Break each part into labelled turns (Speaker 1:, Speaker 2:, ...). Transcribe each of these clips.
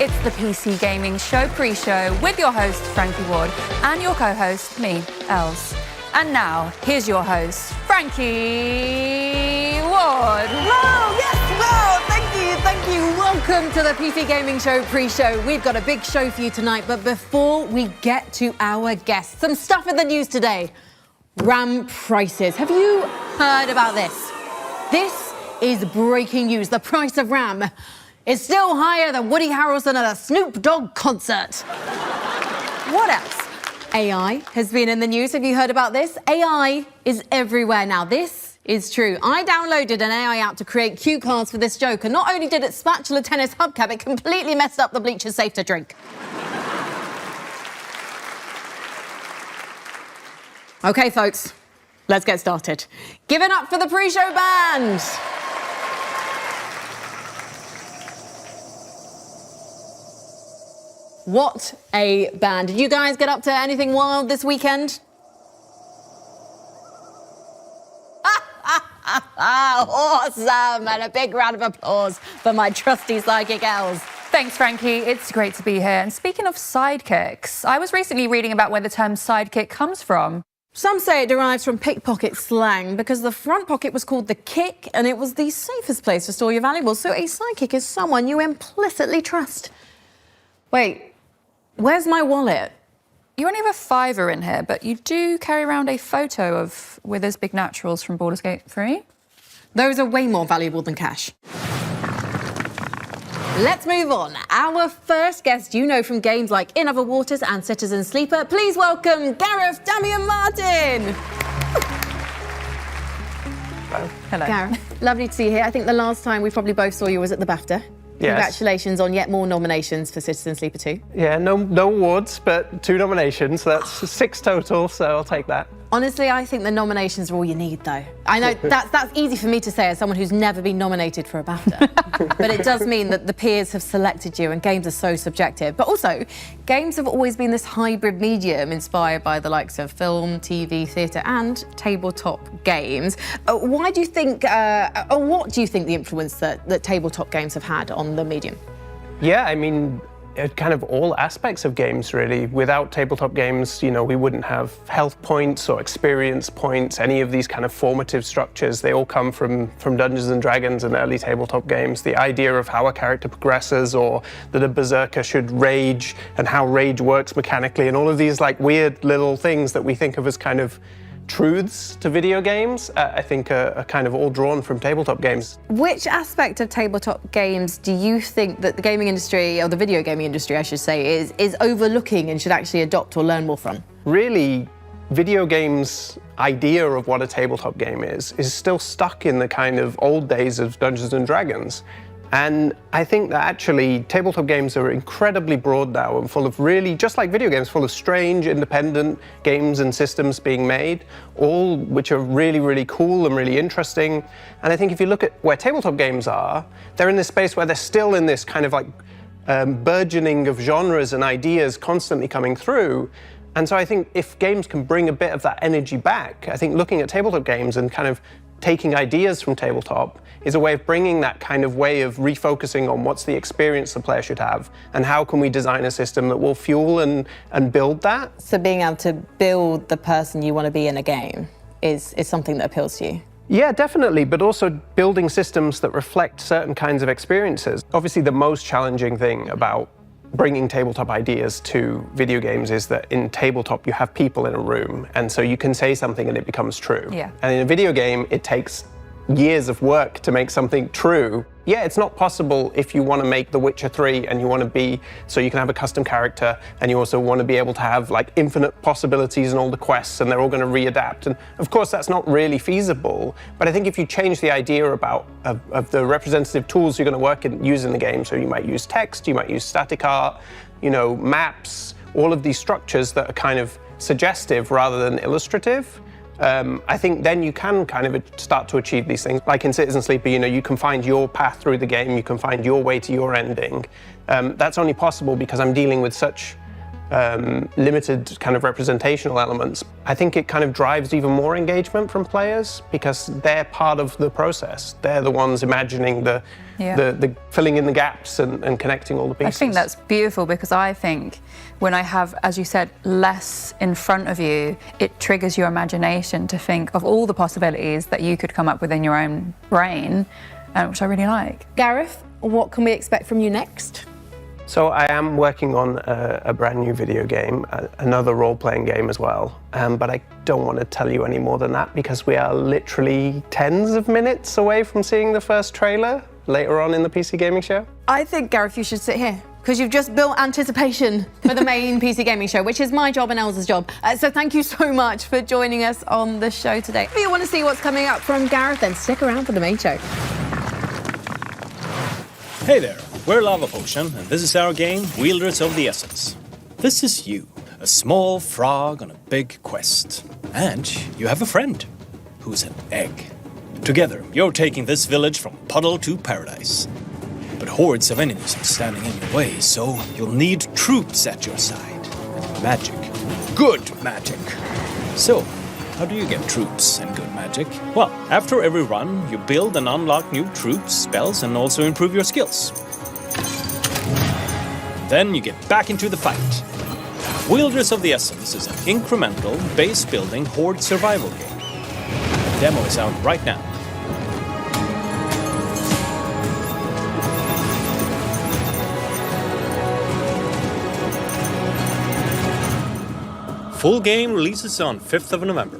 Speaker 1: It's the PC Gaming Show pre-show with your host, Frankie Ward, and your co-host, me, Els. And now, here's your host, Frankie Ward.
Speaker 2: Whoa, yes, whoa, thank you. Welcome to the PC Gaming Show pre-show. We've got a big show for you tonight, but before we get to our guests, some stuff in the news today. RAM prices. Have you heard about this? This is breaking news. The price of RAM is still higher than Woody Harrelson at a Snoop Dogg concert. What else? AI has been in the news. Have you heard about this? AI is everywhere now. This is true. I downloaded an AI app to create cue cards for this joke, and not only did it spatula tennis hubcap, it completely messed up the bleachers safe to drink. Okay, folks, let's get started. Give it up for the pre-show band. What a band. Did you guys get up to anything wild this weekend? Awesome! And a big round of applause for my trusty psychic Els.
Speaker 1: Thanks, Frankie. It's great to be here. And speaking of sidekicks, I was recently reading about where the term sidekick comes from.
Speaker 2: Some say it derives from pickpocket slang because the front pocket was called the kick and it was the safest place to store your valuables. So a sidekick is someone you implicitly trust. Wait, where's my wallet?
Speaker 1: You only have a $5 in here, but you do carry around a photo of Withers Big Naturals from Baldur's Gate 3.
Speaker 2: Those are way more valuable than cash. Let's move on. Our first guest you know from games like In Other Waters and Citizen Sleeper. Please welcome Gareth Damian Martin.
Speaker 1: Hello.
Speaker 2: Gareth, lovely to see you here. I think the last time we probably both saw you was at the BAFTA.
Speaker 3: Yes.
Speaker 2: Congratulations on yet more nominations for Citizen Sleeper 2.
Speaker 3: Yeah, no awards, but 2 nominations. So that's 6 total, so I'll take that.
Speaker 2: Honestly, I think the nominations are all you need, though. I know that's easy for me to say as someone who's never been nominated for a BAFTA. But it does mean that the peers have selected you, and games are so subjective. But also, games have always been this hybrid medium inspired by the likes of film, TV, theatre, and tabletop games. Why do you think, or what do you think the influence that tabletop games have had on the medium?
Speaker 3: Yeah, I mean, kind of all aspects of games, really. Without tabletop games, you know, we wouldn't have health points or experience points, any of these kind of formative structures. They all come from Dungeons and Dragons and early tabletop games. The idea of how a character progresses, or that a berserker should rage, and how rage works mechanically, and all of these like weird little things that we think of as kind of truths to video games, I think are kind of all drawn from tabletop games.
Speaker 2: Which aspect of tabletop games do you think that the gaming industry, or the video gaming industry, I should say, is overlooking and should actually adopt or learn more from?
Speaker 3: Really, video games' idea of what a tabletop game is still stuck in the kind of old days of Dungeons and Dragons. And I think that actually tabletop games are incredibly broad now and full of really, just like video games, full of strange, independent games and systems being made, all which are really, really cool and really interesting. And I think if you look at where tabletop games are, they're in this space where they're still in this kind of like burgeoning of genres and ideas constantly coming through. And so I think if games can bring a bit of that energy back, I think looking at tabletop games and kind of taking ideas from tabletop is a way of bringing that kind of way of refocusing on what's the experience the player should have, and how can we design a system that will fuel and build that.
Speaker 2: So being able to build the person you want to be in a game is something that appeals to you?
Speaker 3: Yeah, definitely, but also building systems that reflect certain kinds of experiences. Obviously, the most challenging thing about bringing tabletop ideas to video games is that in tabletop you have people in a room, and so you can say something and it becomes true.
Speaker 1: Yeah.
Speaker 3: And in a video game it takes years of work to make something true. Yeah, it's not possible if you want to make The Witcher 3 and you want to be, so you can have a custom character, and you also want to be able to have like infinite possibilities and all the quests, and they're all going to readapt. And of course that's not really feasible, but I think if you change the idea of the representative tools you're going to use in the game, so you might use text, you might use static art, you know, maps, all of these structures that are kind of suggestive rather than illustrative, I think then you can kind of start to achieve these things. Like in Citizen Sleeper, you know, you can find your path through the game, you can find your way to your ending. That's only possible because I'm dealing with such limited kind of representational elements, I think it kind of drives even more engagement from players because they're part of the process. They're the ones imagining the filling in the gaps and connecting all the pieces.
Speaker 1: I think that's beautiful because I think when I have, as you said, less in front of you, it triggers your imagination to think of all the possibilities that you could come up with in your own brain, which I really like.
Speaker 2: Gareth, what can we expect from you next?
Speaker 3: So I am working on a brand new video game, another role-playing game as well, but I don't want to tell you any more than that because we are literally tens of minutes away from seeing the first trailer later on in the PC Gaming Show.
Speaker 2: I think, Gareth, you should sit here because you've just built anticipation for the main PC Gaming Show, which is my job and Elsa's job. So thank you so much for joining us on the show today. If you want to see what's coming up from Gareth, then stick around for the main show.
Speaker 4: Hey there, we're Lava Potion, and this is our game, Wielders of the Essence. This is you, a small frog on a big quest. And you have a friend, who's an egg. Together, you're taking this village from puddle to paradise. But hordes of enemies are standing in your way, so you'll need troops at your side. And magic. Good magic. So, how do you get troops and good magic? Well, after every run, you build and unlock new troops, spells, and also improve your skills. Then you get back into the fight. Wielders of the Essence is an incremental, base-building horde survival game. The demo is out right now. Full game releases on 5th of November.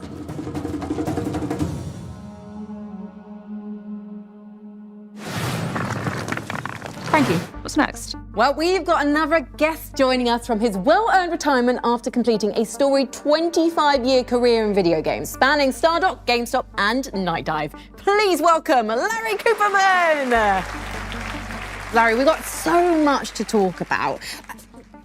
Speaker 1: Frankie, what's next?
Speaker 2: Well, we've got another guest joining us from his well-earned retirement after completing a storied 25-year career in video games, spanning Stardock, GameStop, and Night Dive. Please welcome Larry Cooperman! Larry, we've got so much to talk about.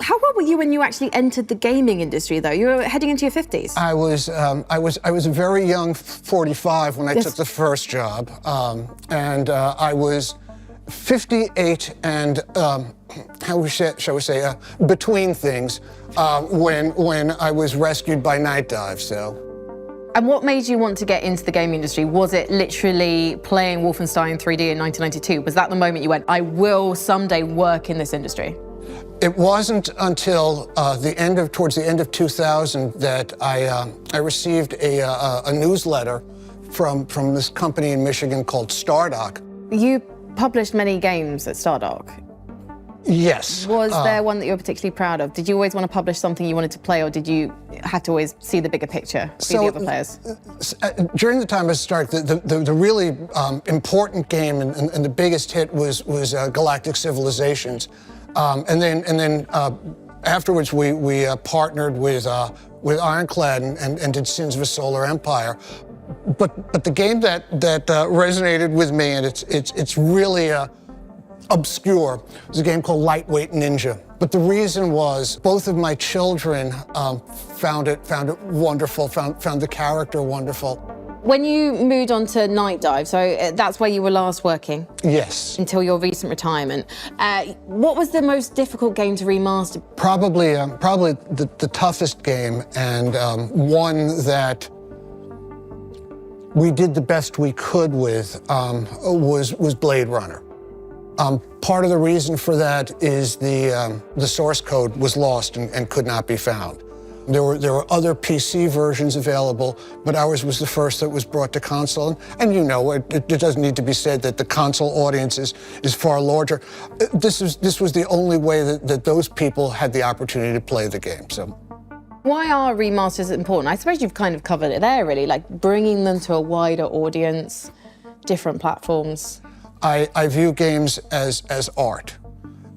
Speaker 2: How old were you when you actually entered the gaming industry, though? You were heading into your 50s.
Speaker 5: I was a very young 45 when I took the first job, and I was 58 and shall we say between things when I was rescued by Night Dive. So.
Speaker 2: And what made you want to get into the gaming industry? Was it literally playing Wolfenstein 3D in 1992? Was that the moment you went, I will someday work in this industry?
Speaker 5: It wasn't until towards the end of 2000 that I received a newsletter from this company in Michigan called Stardock.
Speaker 2: You published many games at Stardock.
Speaker 5: Yes.
Speaker 2: Was there one that you were particularly proud of? Did you always want to publish something you wanted to play, or did you have to always see the bigger picture, see the other players?
Speaker 5: During the time of Stardock, the really important game and the biggest hit was Galactic Civilizations. And then afterwards, we partnered with Ironclad and did Sins of a Solar Empire. But the game that resonated with me, and it's really obscure, was a game called Lightweight Ninja. But the reason was both of my children found it wonderful, found the character wonderful.
Speaker 2: When you moved on to Night Dive, so that's where you were last working?
Speaker 5: Yes.
Speaker 2: Until your recent retirement. What was the most difficult game to remaster?
Speaker 5: Probably the toughest game, and one that we did the best we could with was Blade Runner. Part of the reason for that is the source code was lost and could not be found. There were other PC versions available, but ours was the first that was brought to console. And you know, it doesn't need to be said that the console audience is far larger. This was the only way that those people had the opportunity to play the game. So.
Speaker 2: Why are remasters important? I suppose you've kind of covered it there, really, like bringing them to a wider audience, different platforms.
Speaker 5: I view games as art.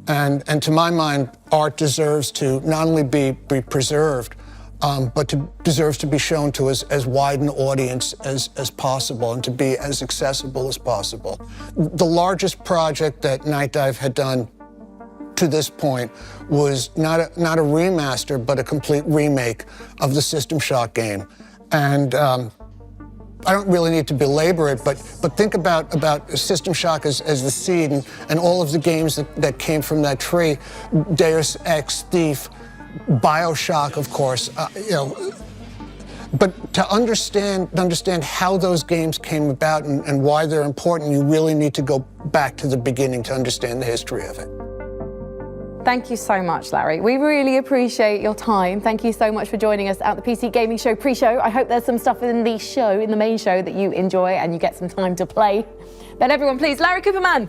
Speaker 5: And to my mind, art deserves to not only be preserved, but deserves to be shown to as wide an audience as possible and to be as accessible as possible. The largest project that Night Dive had done to this point was not a remaster, but a complete remake of the System Shock game. And I don't really need to belabor it, but think about System Shock as the seed and all of the games that came from that tree. Deus Ex, Thief, BioShock, of course, but to understand how those games came about and why they're important, you really need to go back to the beginning to understand the history of it.
Speaker 2: Thank you so much, Larry. We really appreciate your time. Thank you so much for joining us at the PC Gaming Show pre-show. I hope there's some stuff in the main show, that you enjoy and you get some time to play. But everyone, please, Larry Cooperman.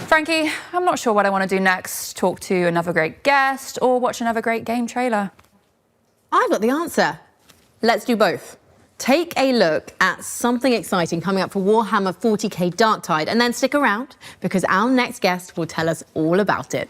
Speaker 1: Frankie, I'm not sure what I want to do next. Talk to another great guest or watch another great game trailer.
Speaker 2: I've got the answer. Let's do both. Take a look at something exciting coming up for Warhammer 40k Darktide, and then stick around because our next guest will tell us all about it.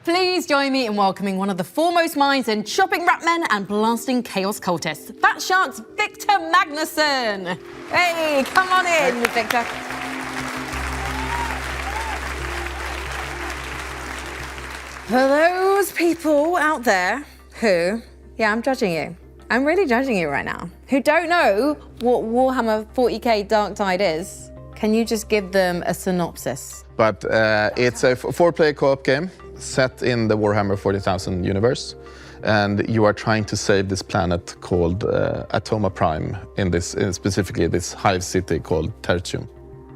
Speaker 2: Please join me in welcoming one of the foremost minds in chopping rat men and blasting chaos cultists, Fat Shark's Victor Magnusson. Hey, come on in, Victor. For those people out there who, I'm judging you. I'm really judging you right now. Who don't know what Warhammer 40k Darktide is, can you just give them a synopsis?
Speaker 6: But it's a four-player co-op game set in the Warhammer 40,000 universe, and you are trying to save this planet called Atoma Prime, specifically this hive city called Tertium.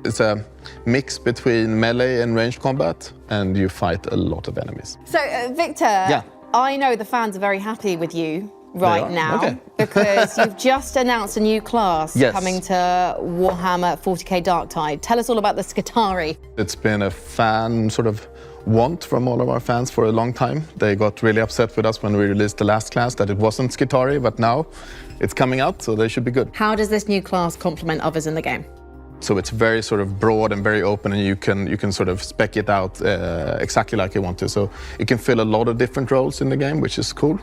Speaker 6: It's a mix between melee and ranged combat, and you fight a lot of enemies.
Speaker 2: So, Victor, I know the fans are very happy with you right now because you've just announced a new class coming to Warhammer 40k Darktide. Tell us all about the Skitarii.
Speaker 6: It's been a fan sort of want from all of our fans for a long time. They got really upset with us when we released the last class that it wasn't Skitarii, but now it's coming out, so they should be good.
Speaker 2: How does this new class complement others in the game?
Speaker 6: So it's very sort of broad and very open, and you can sort of spec it out exactly like you want to. So you can fill a lot of different roles in the game, which is cool.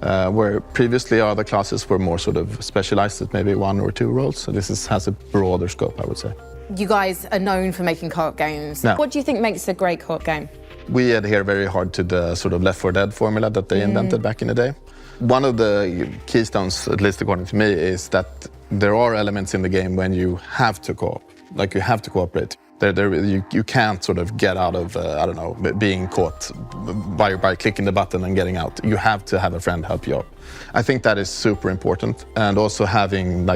Speaker 6: Where previously other classes were more sort of specialized at maybe one or two roles. So this has a broader scope, I would say.
Speaker 2: You guys are known for making co-op games.
Speaker 6: Yeah.
Speaker 2: What do you think makes a great co-op game?
Speaker 6: We adhere very hard to the sort of Left 4 Dead formula that they invented back in the day. One of the keystones, at least according to me, is that there are elements in the game when you have to co-op, like you have to cooperate. You can't sort of get out of, I don't know, being caught by clicking the button and getting out. You have to have a friend help you out. I think that is super important. And also having,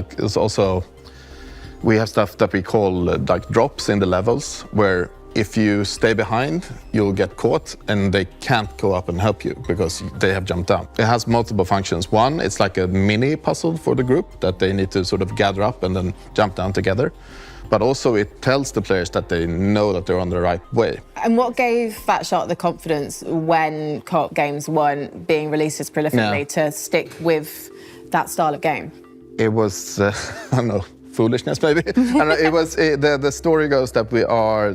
Speaker 6: we have stuff that we call like drops in the levels, where if you stay behind, you'll get caught and they can't go up and help you because they have jumped down. It has multiple functions. One, it's like a mini puzzle for the group that they need to sort of gather up and then jump down together. But also it tells the players that they know that they're on the right way. And
Speaker 2: what gave Fat Shark the confidence when co-op games weren't being released as prolifically to stick with that style of game?
Speaker 6: It was, I don't know, foolishness maybe. It was the story goes that we are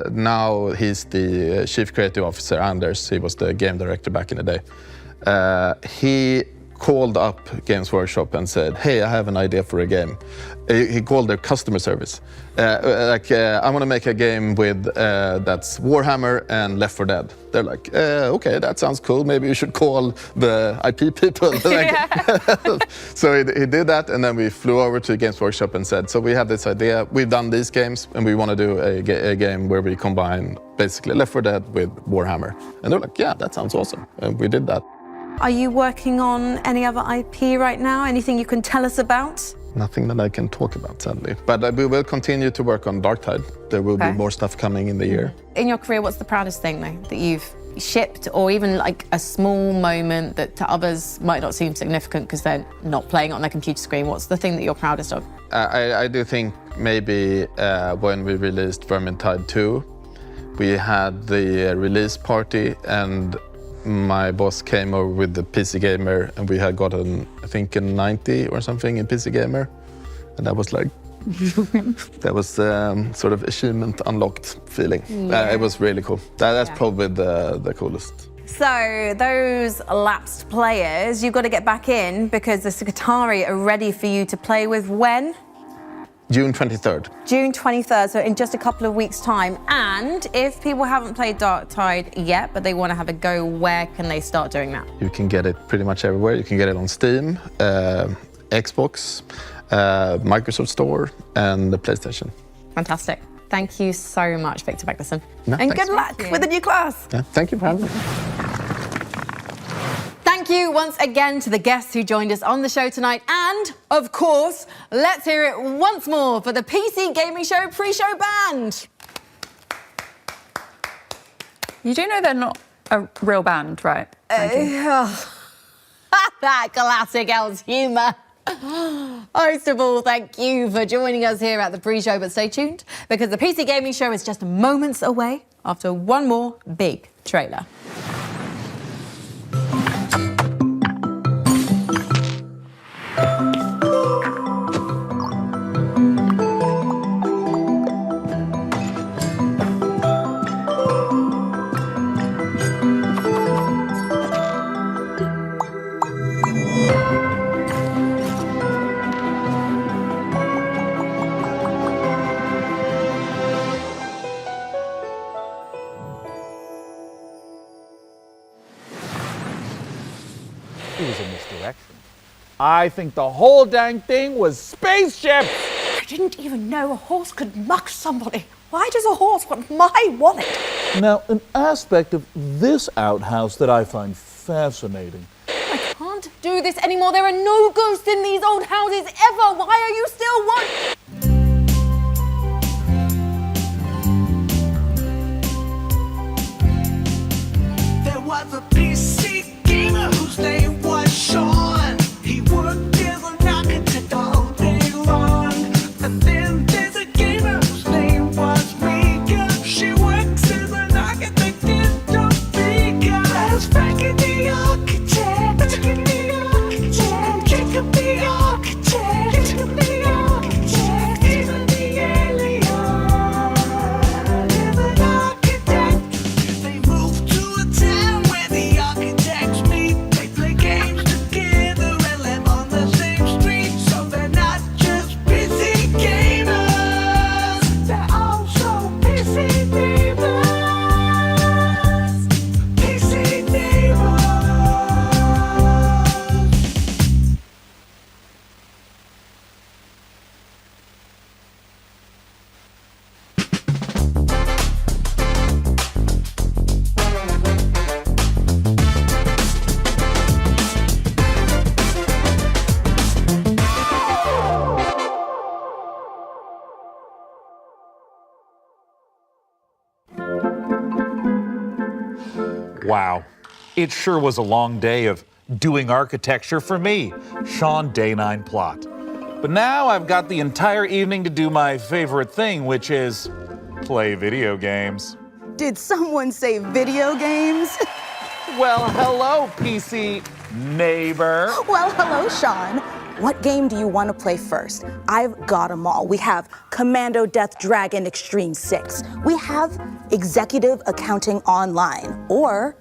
Speaker 6: now he's the chief creative officer, Anders. He was the game director back in the day. He called up Games Workshop and said, "Hey, I have an idea for a game." He called their customer service. I want to make a game with that's Warhammer and Left 4 Dead. They're like, okay, that sounds cool. Maybe you should call the IP people. So he did that, and then we flew over to Games Workshop and said, so we have this idea. We've done these games, and we want to do a game where we combine basically Left 4 Dead with Warhammer. And they're like, yeah, that sounds awesome. And we did that.
Speaker 2: Are you working on any other IP right now? Anything you can tell us about?
Speaker 6: Nothing that I can talk about, sadly. But we will continue to work on Darktide. There will be more stuff coming in the year.
Speaker 2: In your career, what's the proudest thing, though, that you've shipped, or even like a small moment that to others might not seem significant because they're not playing it on their computer screen? What's the thing that you're proudest of?
Speaker 6: I do think maybe when we released Vermintide 2, We had the release party, and my boss came over with the PC Gamer, and we had gotten, I think, a 90 or something in PC Gamer. And that was like, that was sort of achievement unlocked feeling. It was really cool. That's probably the coolest.
Speaker 2: So those lapsed players, you've got to get back in because the Secretari are ready for you to play with when?
Speaker 6: June 23rd.
Speaker 2: June 23rd, so in just a couple of weeks' time. And if people haven't played Dark Tide yet, but they want to have a go, where can they start doing that?
Speaker 6: You can get it pretty much everywhere. You can get it on Steam, Xbox, Microsoft Store, and the PlayStation.
Speaker 2: Fantastic. Thank you so much, Victor Magnuson.
Speaker 6: No,
Speaker 2: and
Speaker 6: thanks.
Speaker 2: good luck with the new class.
Speaker 6: Yeah, thank you for having me.
Speaker 2: Thank you once again to the guests who joined us on the show tonight. And, of course, let's hear it once more for the PC Gaming Show pre-show band.
Speaker 1: You do know they're not a real band, right?
Speaker 2: That classic Elle's humour. Most of all, thank you for joining us here at the pre-show, but stay tuned because the PC Gaming Show is just moments away after one more big trailer.
Speaker 7: It was a misdirection. I think the whole dang thing was spaceships!
Speaker 8: I didn't even know a horse could muck somebody. Why does a horse want my wallet?
Speaker 7: Now, an aspect of this outhouse that I find fascinating.
Speaker 2: I can't do this anymore. There are no ghosts in these old houses ever. Why are you still
Speaker 9: There was a PC gamer whose name was Sean. He worked as an architect all day long. And then there's a gamer whose name was Mica. She works as an architect in Topeka. There's Frankie the architect, Frankie the architect, Jacob the architect, Jacob the architect, even the alien is an architect. They moved to a town where the architects meet. They play games together and live on the same street. So they're not just busy gamers, they're also busy neighbors. Busy neighbors.
Speaker 10: Wow, it sure was a long day of doing architecture for me, Sean Plott. But now I've got the entire evening to do my favorite thing, which is play video games.
Speaker 8: Did someone say video games?
Speaker 10: Well, hello, PC neighbor.
Speaker 8: Well, hello, Sean. What game do you want to play first? I've got them all. We have Commando Death Dragon Extreme 6. We have Executive Accounting Online. Or,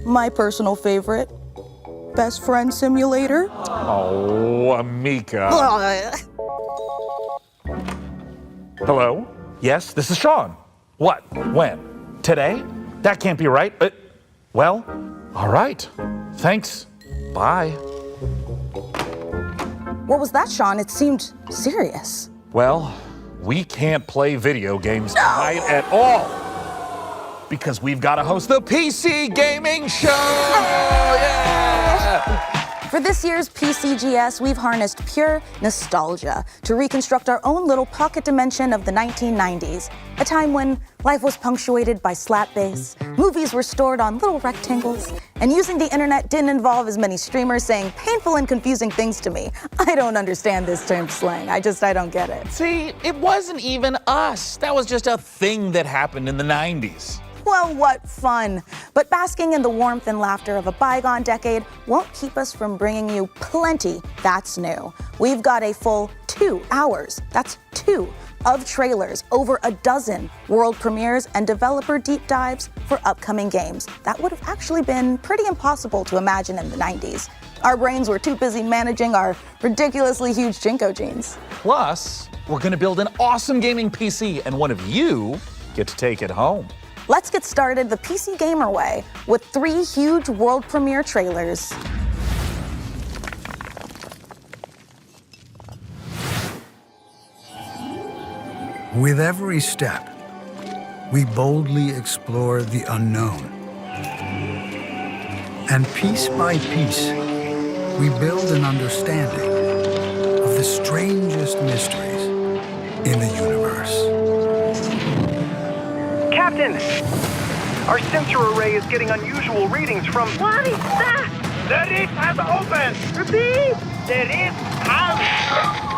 Speaker 8: my personal favorite, Best Friend Simulator.
Speaker 10: Oh, Mica. Hello? Yes, this is Sean. What? When? Today? That can't be right. Well, all right. Thanks. Bye.
Speaker 8: What was that, Sean? It seemed serious.
Speaker 10: Well, we can't play video games tonight at all. Because we've got to host the PC Gaming Show! Yeah!
Speaker 8: For this year's PCGS, we've harnessed pure nostalgia to reconstruct our own little pocket dimension of the 1990s, a time when life was punctuated by slap bass, movies were stored on little rectangles, and using the internet didn't involve as many streamers saying painful and confusing things to me. I don't understand this term slang. I don't get it.
Speaker 10: See, it wasn't even us. That was just a thing that happened in the 90s.
Speaker 8: Well, what fun. But basking in the warmth and laughter of a bygone decade won't keep us from bringing you plenty that's new. We've got a full 2 hours, that's 2, of trailers, over a dozen world premieres and developer deep dives for upcoming games. That would have actually been pretty impossible to imagine in the 90s. Our brains were too busy managing our ridiculously huge Jinko genes.
Speaker 10: Plus, we're going to build an awesome gaming PC, and one of you get to take it home.
Speaker 8: Let's get started the PC Gamer way with 3 huge world premiere trailers.
Speaker 11: With every step, we boldly explore the unknown. And piece by piece, we build an understanding of the strangest mysteries in the universe.
Speaker 12: Captain! Our sensor array is getting unusual readings from... What is that? The reef has opened! Repeat! The reef has...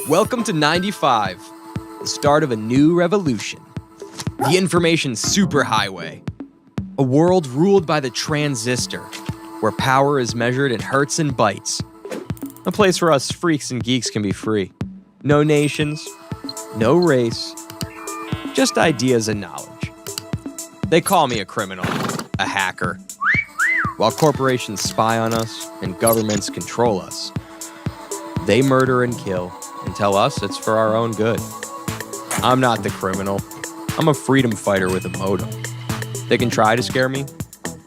Speaker 13: Welcome to 95, the start of a new revolution. The information superhighway. A world ruled by the transistor, where power is measured in hertz and bytes. A place where us freaks and geeks can be free. No nations, no race, just ideas and knowledge. They call me a criminal, a hacker. While corporations spy on us and governments control us, they murder and kill and tell us it's for our own good. I'm not the criminal. I'm a freedom fighter with a modem. They can try to scare me,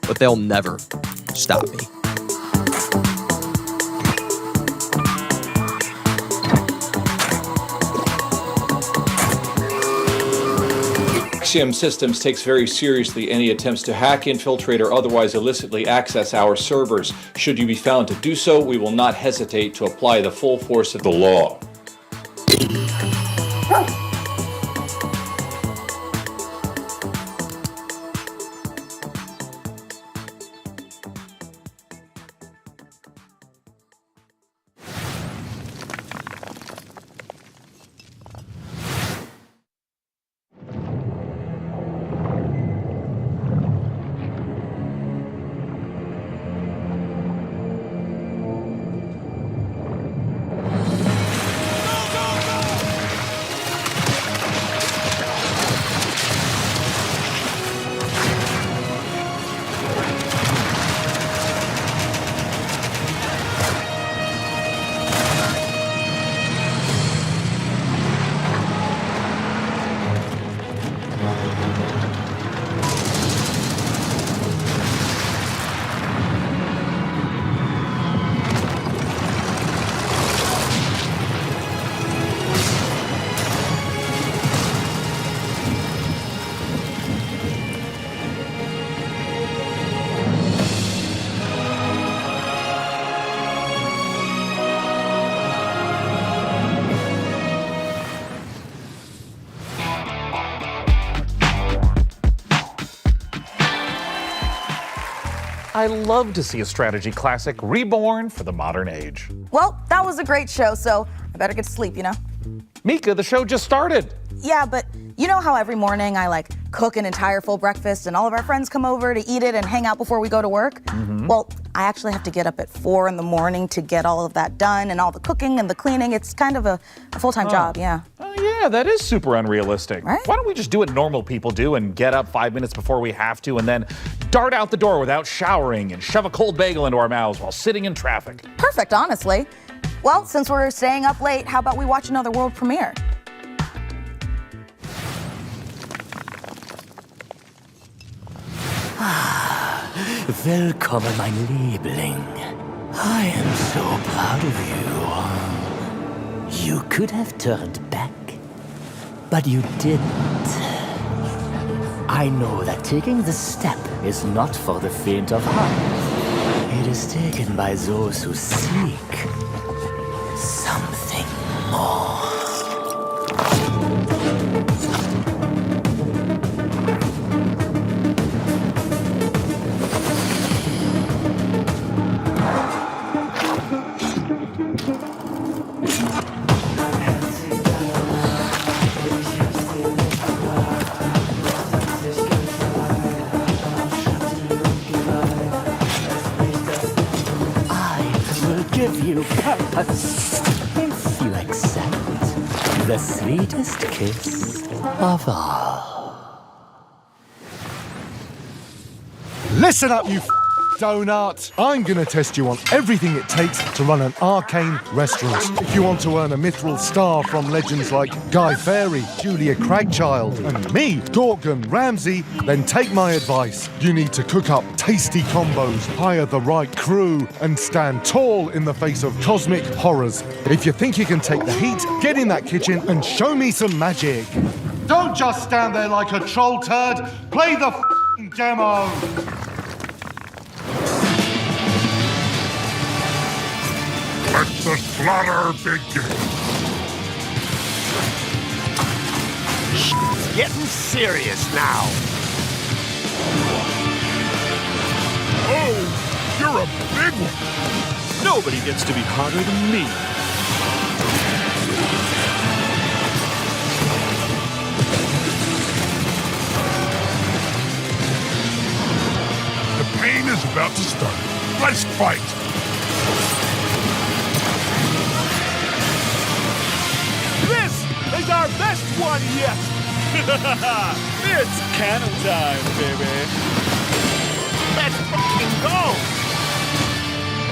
Speaker 13: but they'll never stop me.
Speaker 14: Axiom Systems takes very seriously any attempts to hack, infiltrate, or otherwise illicitly access our servers. Should you be found to do so, we will not hesitate to apply the full force of the law.
Speaker 10: I love to see a strategy classic reborn for the modern age.
Speaker 8: Well, that was a great show, so I better get to sleep, you know?
Speaker 10: Mica, the show just started.
Speaker 8: Yeah, but you know how every morning I cook an entire full breakfast and all of our friends come over to eat it and hang out before we go to work?
Speaker 10: Mm-hmm.
Speaker 8: Well, I actually have to get up at 4 in the morning to get all of that done and all the cooking and the cleaning. It's kind of a full-time job, yeah.
Speaker 10: Oh, yeah, that is super unrealistic.
Speaker 8: Right?
Speaker 10: Why don't we just do what normal people do and get up 5 minutes before we have to and then dart out the door without showering and shove a cold bagel into our mouths while sitting in traffic?
Speaker 8: Perfect, honestly. Well, since we're staying up late, how about we watch another world premiere?
Speaker 15: Willkommen, mein Liebling. I am so proud of you. You could have turned back, but you didn't. I know that taking the step is not for the faint of heart. It is taken by those who seek something more. Give you purpose if you accept the sweetest kiss of all.
Speaker 16: Listen up, you donut. I'm gonna test you on everything it takes to run an arcane restaurant. If you want to earn a mithril star from legends like Guy Fawkes, Julia Cragchild, and me, Gorgon Ramsay, then take my advice. You need to cook up tasty combos, hire the right crew, and stand tall in the face of cosmic horrors. If you think you can take the heat, get in that kitchen and show me some magic. Don't just stand there like a troll turd. Play the demo.
Speaker 17: Let the slaughter begin.
Speaker 12: It's getting serious now.
Speaker 17: Oh, you're a big one.
Speaker 10: Nobody gets to be hotter than me.
Speaker 17: The pain is about to start. Let's fight.
Speaker 12: Is our best one yet!
Speaker 10: It's cannon time, baby!
Speaker 12: Let's fucking go!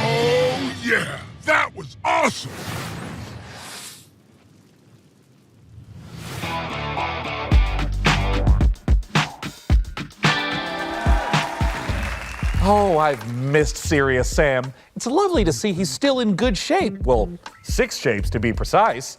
Speaker 17: Oh, yeah! That was awesome!
Speaker 10: Oh, I've missed Serious Sam. It's lovely to see he's still in good shape. Well, 6 shapes to be precise.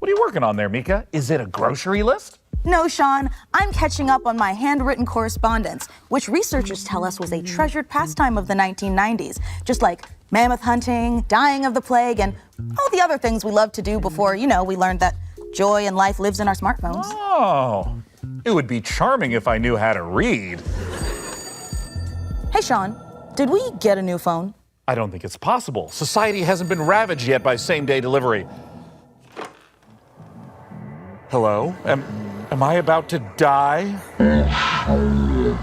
Speaker 10: What are you working on there, Mica? Is it a grocery list?
Speaker 8: No, Sean, I'm catching up on my handwritten correspondence, which researchers tell us was a treasured pastime of the 1990s, just like mammoth hunting, dying of the plague, and all the other things we loved to do before, we learned that joy in life lives in our smartphones.
Speaker 10: Oh, it would be charming if I knew how to read.
Speaker 8: Hey, Sean, did we get a new phone?
Speaker 10: I don't think it's possible. Society hasn't been ravaged yet by same-day delivery. Hello? Am I about to die?
Speaker 2: Oh,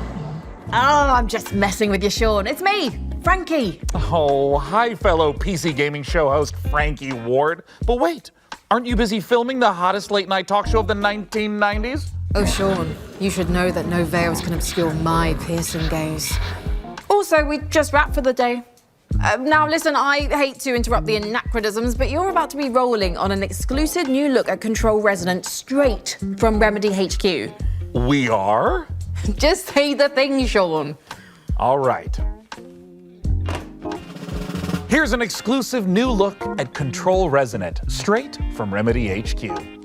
Speaker 2: I'm just messing with you, Sean. It's me, Frankie.
Speaker 10: Oh, hi, fellow PC gaming show host Frankie Ward. But wait, aren't you busy filming the hottest late-night talk show of the 1990s?
Speaker 2: Oh, Sean, you should know that no veils can obscure my piercing gaze. Also, we just wrapped for the day. Now, listen, I hate to interrupt the anachronisms, but you're about to be rolling on an exclusive new look at Control Resonant straight from Remedy HQ.
Speaker 10: We are?
Speaker 2: Just say the thing, Sean.
Speaker 10: All right. Here's an exclusive new look at Control Resonant straight from Remedy HQ.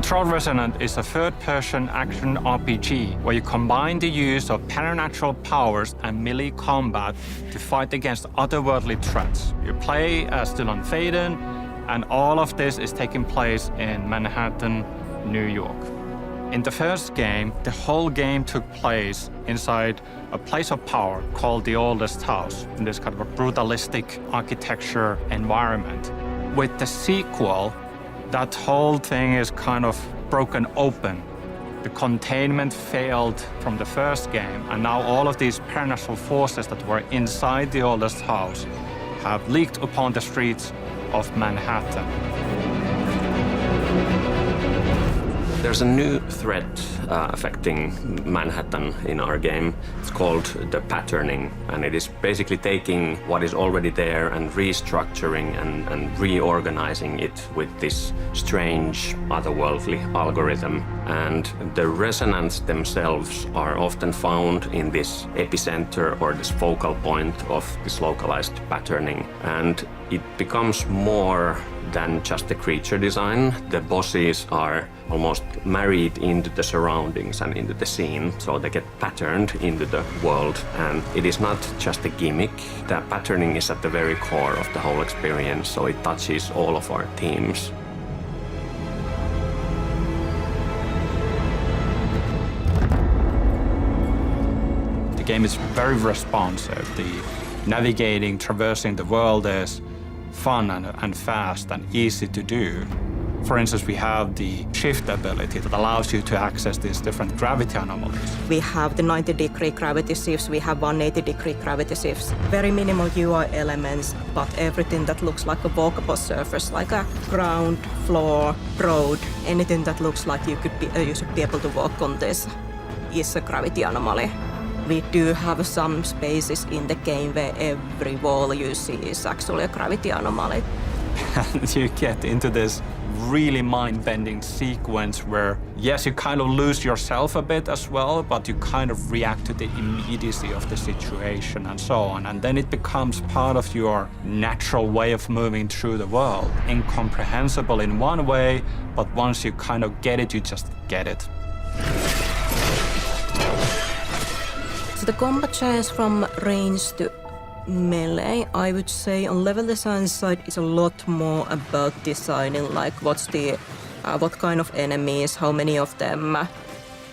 Speaker 18: Control Resonant is a third-person action RPG where you combine the use of supernatural powers and melee combat to fight against otherworldly threats. You play as Dylan Faden, and all of this is taking place in Manhattan, New York. In the first game, the whole game took place inside a place of power called the Oldest House, in this kind of a brutalistic architecture environment. With the sequel, that whole thing is kind of broken open. The containment failed from the first game, and now all of these supernatural forces that were inside the Oldest House have leaked upon the streets of Manhattan.
Speaker 19: There's a new threat affecting Manhattan in our game. It's called the patterning, and it is basically taking what is already there and restructuring and reorganizing it with this strange, otherworldly algorithm. And the resonants themselves are often found in this epicenter or this focal point of this localized patterning. And it becomes more than just the creature design. The bosses are almost married into the surroundings and into the scene, so they get patterned into the world. And it is not just a gimmick. The patterning is at the very core of the whole experience, so it touches all of our themes.
Speaker 18: The game is very responsive. The navigating, traversing the world is fun and fast and easy to do. For instance, we have the shift ability that allows you to access these different gravity anomalies.
Speaker 20: We have the 90-degree gravity shifts, we have 180-degree gravity shifts. Very minimal UI elements, but everything that looks like a walkable surface, like a ground, floor, road, anything that looks like you should be able to walk on this is a gravity anomaly. We do have some spaces in the game where every wall you see is actually a gravity anomaly.
Speaker 18: And you get into this really mind-bending sequence where, yes, you kind of lose yourself a bit as well, but you kind of react to the immediacy of the situation and so on. And then it becomes part of your natural way of moving through the world. Incomprehensible in one way, but once you kind of get it, you just get it.
Speaker 20: So the combat changes from range to melee. I would say on level design side is a lot more about designing like what kind of enemies, how many of them,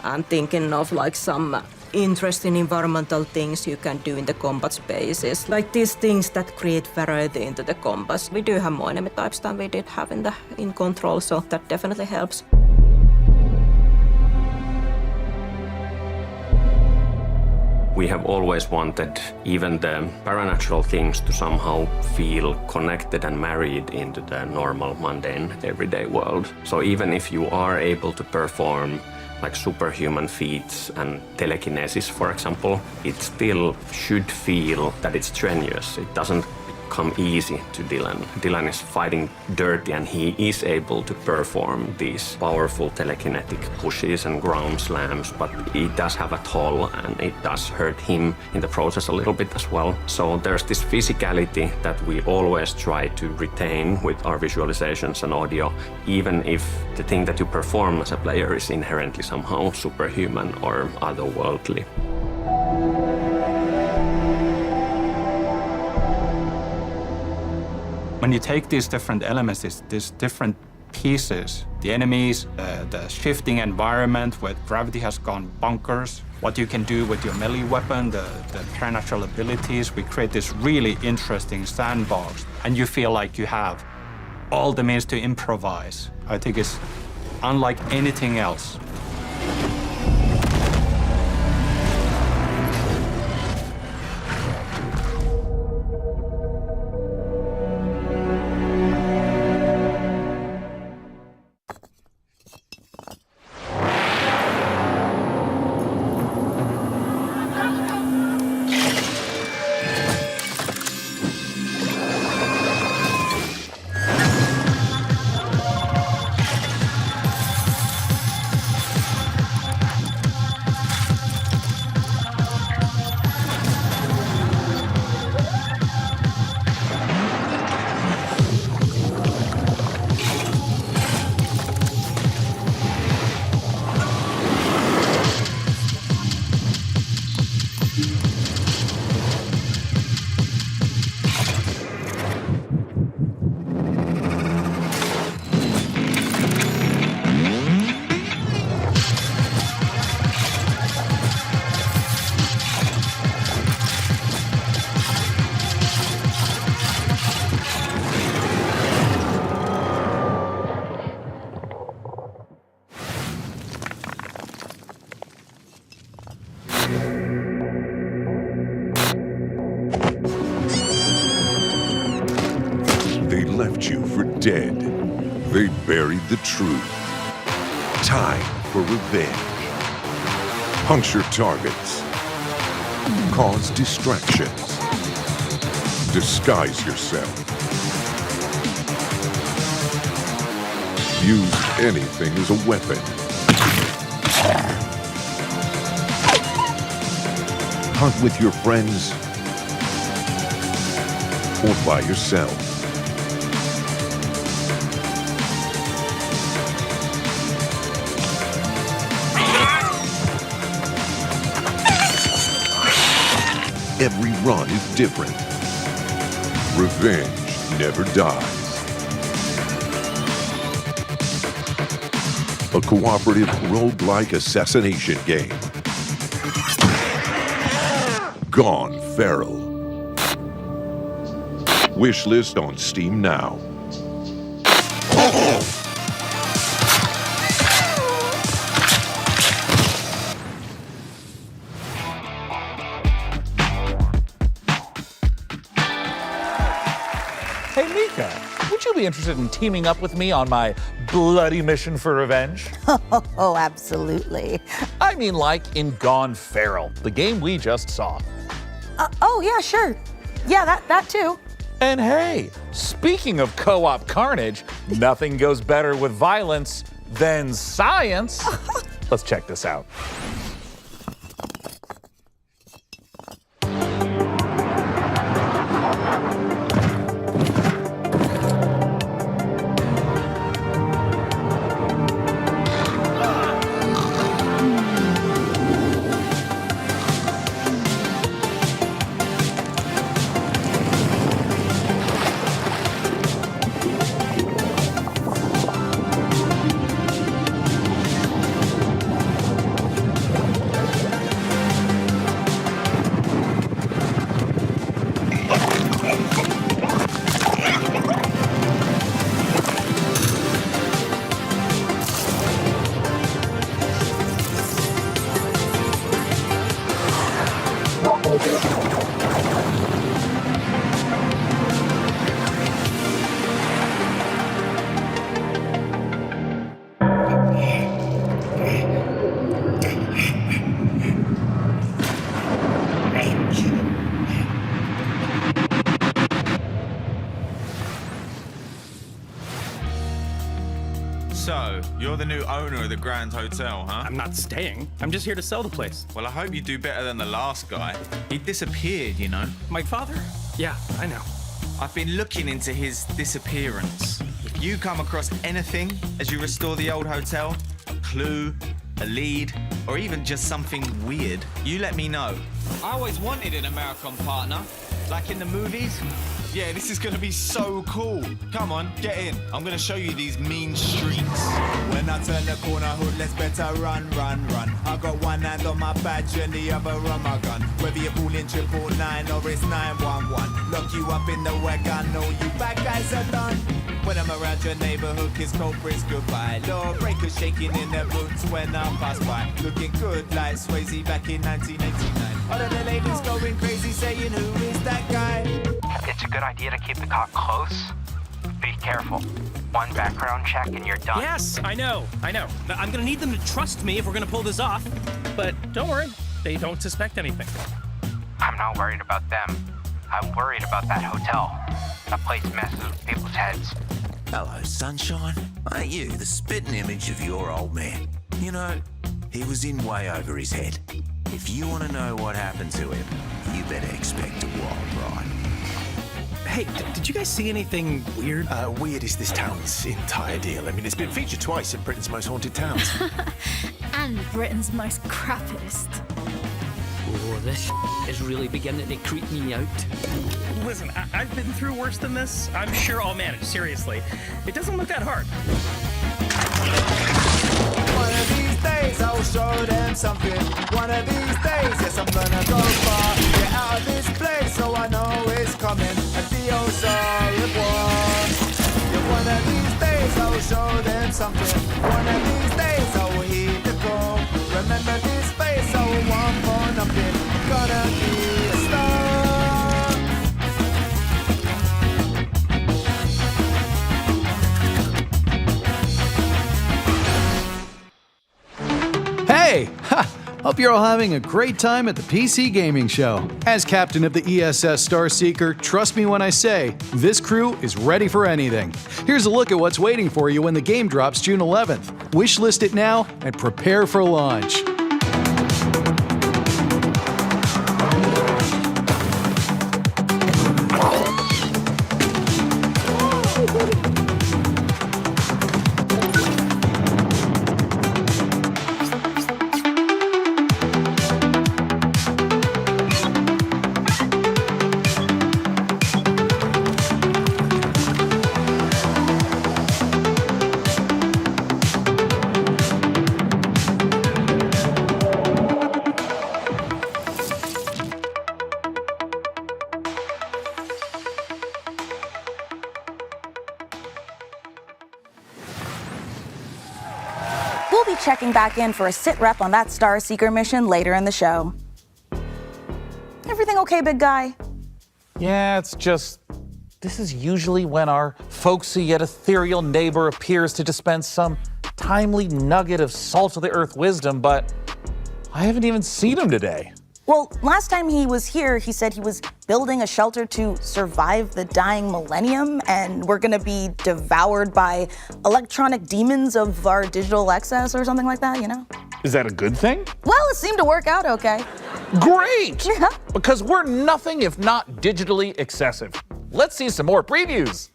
Speaker 20: and thinking of like some interesting environmental things you can do in the combat spaces. Like these things that create variety into the combats. We do have more enemy types than we did have in Control, so that definitely helps.
Speaker 19: We have always wanted even the paranatural things to somehow feel connected and married into the normal, mundane, everyday world. So even if you are able to perform like superhuman feats and telekinesis, for example, it still should feel that it's strenuous. It doesn't come easy to Dylan. Dylan is fighting dirty and he is able to perform these powerful telekinetic pushes and ground slams, but it does have a toll and it does hurt him in the process a little bit as well. So there's this physicality that we always try to retain with our visualizations and audio, even if the thing that you perform as a player is inherently somehow superhuman or otherworldly.
Speaker 18: When you take these different elements, these different pieces, the enemies, the shifting environment where gravity has gone bonkers, what you can do with your melee weapon, the supernatural abilities, we create this really interesting sandbox, and you feel like you have all the means to improvise. I think it's unlike anything else.
Speaker 17: dead. They buried the truth. Time for revenge. Puncture targets. Cause distractions. Disguise yourself. Use anything as a weapon. Hunt with your friends or by yourself. Every run is different. Revenge never dies. A cooperative roguelike assassination game. Gone Feral. Wishlist on Steam now.
Speaker 10: Hey, Mica, would you be interested in teaming up with me on my bloody mission for revenge?
Speaker 8: Oh, absolutely.
Speaker 10: I mean, like in Gone Feral, the game we just saw.
Speaker 8: Oh, yeah, sure. Yeah, that too.
Speaker 10: And hey, speaking of co-op carnage, nothing goes better with violence than science. Let's check this out.
Speaker 21: So, you're the new owner of the Grand Hotel, huh?
Speaker 18: I'm not staying. I'm just here to sell the place.
Speaker 21: Well, I hope you do better than the last guy. He disappeared, you know.
Speaker 18: My father? Yeah, I know.
Speaker 21: I've been looking into his disappearance. If you come across anything as you restore the old hotel, a clue, a lead, or even just something weird, you let me know. I always wanted an American partner, like in the movies. Yeah, this is gonna be so cool. Come on, get in. I'm gonna show you these mean streets.
Speaker 9: When I turn the corner, hoodless better run, run, run. I got one hand on my badge and the other on my gun. Whether you're pulling 999 or it's 911, lock you up in the wagon, know you bad guys are done. When I'm around your neighborhood, kiss culprits goodbye. Lawbreakers shaking in their boots when I pass by. Looking good like Swayze back in 1989. All of the ladies going crazy saying, who is that guy?
Speaker 22: It's a good idea to keep the cop close. Be careful. One background check and you're done.
Speaker 18: Yes, I know. I'm gonna need them to trust me if we're gonna pull this off. But don't worry, they don't suspect anything.
Speaker 22: I'm not worried about them. I'm worried about that hotel. That place messes with people's heads.
Speaker 23: Hello, sunshine. Ain't you the spitting image of your old man? You know, he was in way over his head. If you want to know what happened to him, you better expect a wild ride.
Speaker 24: Hey, did you guys see anything weird? Weird is this town's entire deal. I mean, it's been featured twice in Britain's most haunted towns.
Speaker 25: And Britain's most crappiest.
Speaker 26: Oh, this is really beginning to creep me out.
Speaker 18: Listen, I've been through worse than this. I'm sure I'll manage, seriously. It doesn't look that hard.
Speaker 9: One of these days I'll show them something. One of these days, yes, I'm gonna go far. Get out of this place so I know it's coming. Adio, sorry, boy. Yeah, one of these days I'll show them something. One of these days I will heed the call. Remember this face, I will want for nothing. Gonna be a star.
Speaker 1: Hey! Ha! Hope you're all having a great time at the PC Gaming Show. As captain of the ESS Starseeker, trust me when I say, this crew is ready for anything. Here's a look at what's waiting for you when the game drops June 11th. Wishlist it now and prepare for launch.
Speaker 8: We'll be checking back in for a sit rep on that Starseeker mission later in the show. Everything okay, big guy?
Speaker 10: Yeah, it's just, this is usually when our folksy yet ethereal neighbor appears to dispense some timely nugget of salt-of-the-earth wisdom, but I haven't even seen him today.
Speaker 8: Well, last time he was here, he said he was building a shelter to survive the dying millennium, and we're gonna be devoured by electronic demons of our digital excess or something like that, you know?
Speaker 10: Is that a good thing?
Speaker 8: Well, it seemed to work out okay.
Speaker 10: Great!
Speaker 8: Yeah.
Speaker 10: Because we're nothing if not digitally excessive. Let's see some more previews.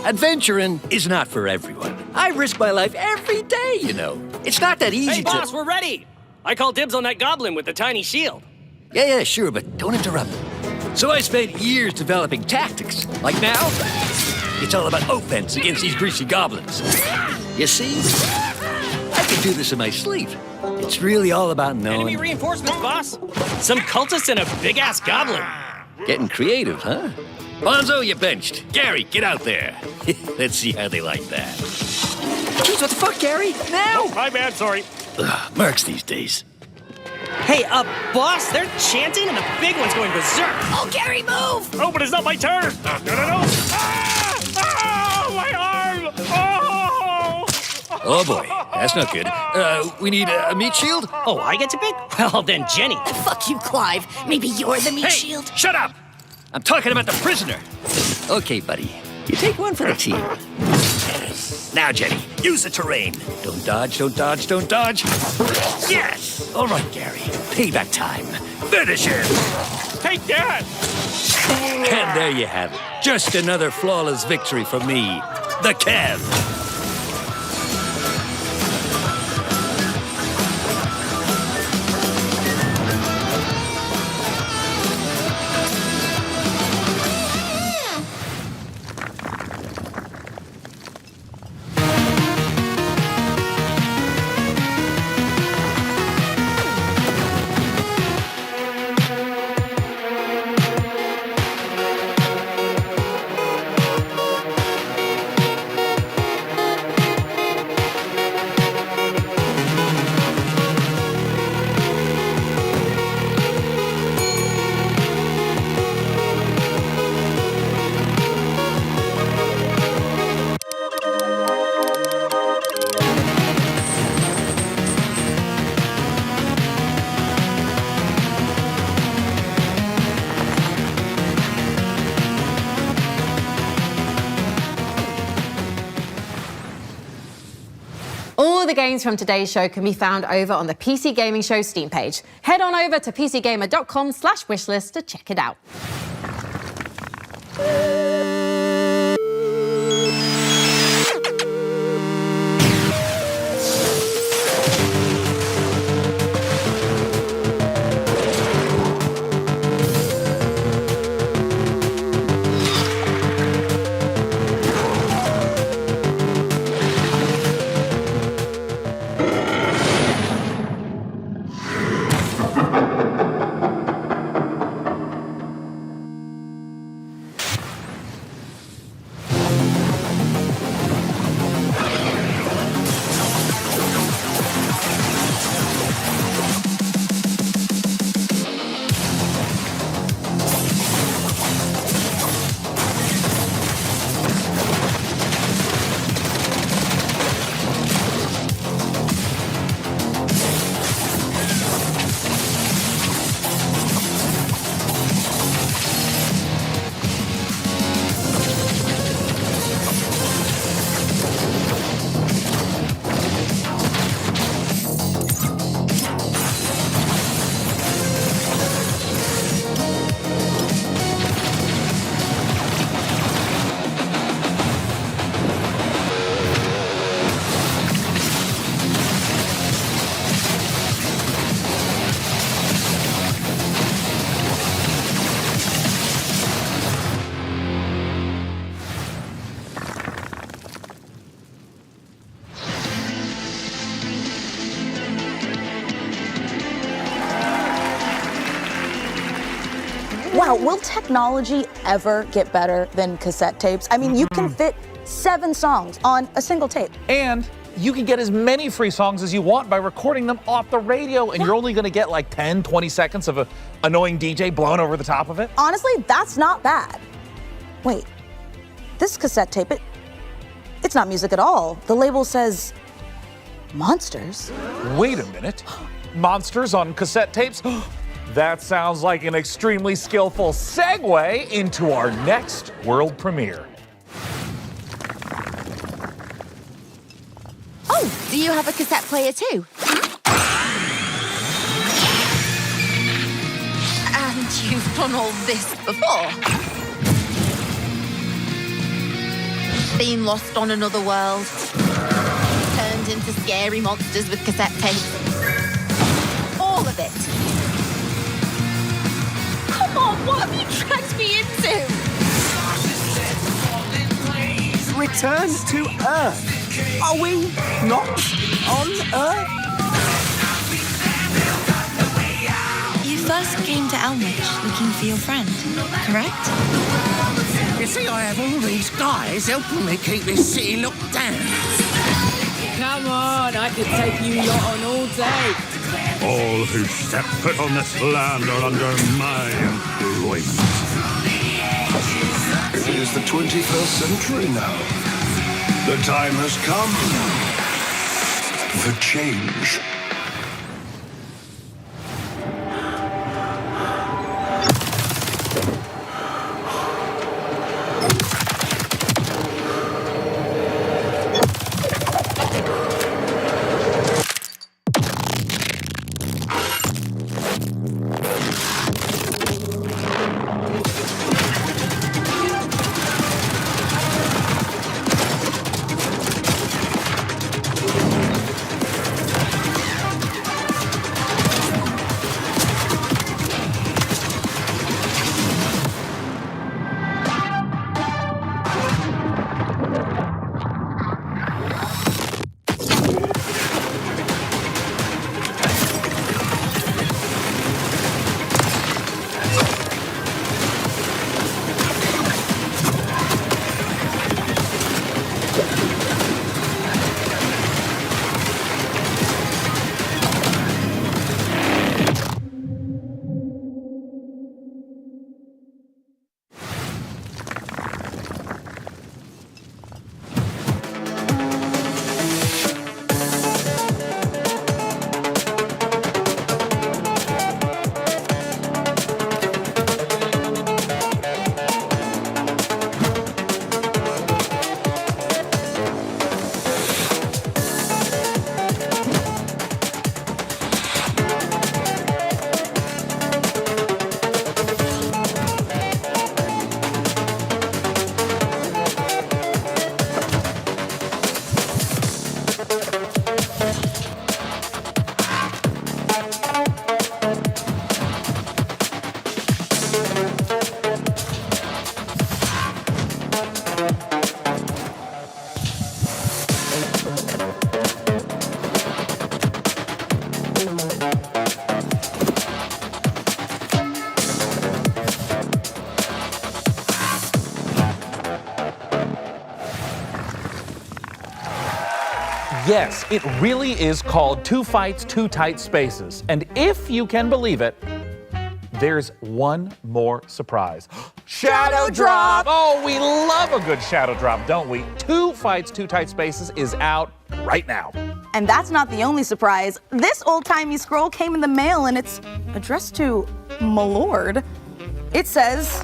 Speaker 3: Adventuring is not for everyone. I risk my life every day, you know. It's not that easy
Speaker 26: Hey, boss, we're ready! I call dibs on that goblin with the tiny shield.
Speaker 3: Yeah, sure, but don't interrupt. So I spent years developing tactics. Like now, it's all about offense against these greasy goblins. You see? I can do this in my sleep. It's really all about knowing...
Speaker 26: Enemy reinforcements, boss! Some cultists and a big-ass goblin.
Speaker 3: Getting creative, huh? Bonzo, you benched. Gary, get out there. Let's see how they like that. Jeez, what the fuck, Gary? Now!
Speaker 26: Oh, my bad, sorry.
Speaker 3: Ugh, mercs these days.
Speaker 26: Hey, boss, they're chanting and the big one's going berserk.
Speaker 25: Oh, Gary, move!
Speaker 26: Oh, but it's not my turn. No. Ah! Oh, my arm! Oh!
Speaker 3: Oh boy, that's not good. We need a meat shield?
Speaker 26: Oh, I get to pick? Well, then Jenny.
Speaker 25: Fuck you, Clive. Maybe you're the meat shield.
Speaker 3: Shut up! I'm talking about the prisoner. Okay, buddy. You take one for the team. Now, Jenny, use the terrain. Don't dodge, don't dodge, don't dodge. Yes! All right, Gary. Payback time. Finish him!
Speaker 26: Take that!
Speaker 3: And there you have it. Just another flawless victory for me, the Kev.
Speaker 2: All the games from today's show can be found over on the PC Gaming Show Steam page. Head on over to pcgamer.com/wishlist to check it out.
Speaker 8: Now, will technology ever get better than cassette tapes? I mean, you can fit 7 songs on a single tape.
Speaker 10: And you can get as many free songs as you want by recording them off the radio, and you're only going to get like 10, 20 seconds of an annoying DJ blown over the top of it.
Speaker 8: Honestly, that's not bad. Wait, this cassette tape, it's not music at all. The label says monsters.
Speaker 10: Wait a minute. Monsters on cassette tapes? That sounds like an extremely skillful segue into our next world premiere.
Speaker 25: Oh, do you have a cassette player too? And you've done all this before? Been lost on another world? Turned into scary monsters with cassette tapes? All of it? Come on, what have you dragged me into?
Speaker 12: Return to Earth. Are we not on Earth?
Speaker 25: You first came to Elmwich looking for your friend, correct?
Speaker 12: You see, I have all these guys helping me keep this city locked down.
Speaker 4: Come on, I could take you lot on all day.
Speaker 5: All who step foot on this land are under my employment.
Speaker 9: It is the 21st century now. The time has come for change.
Speaker 10: Yes, it really is called Two Fights, Two Tight Spaces. And if you can believe it, there's one more surprise. Shadow Drop! Oh, we love a good Shadow Drop, don't we? Two Fights, Two Tight Spaces is out right now.
Speaker 8: And that's not the only surprise. This old-timey scroll came in the mail and it's addressed to Milord. It says,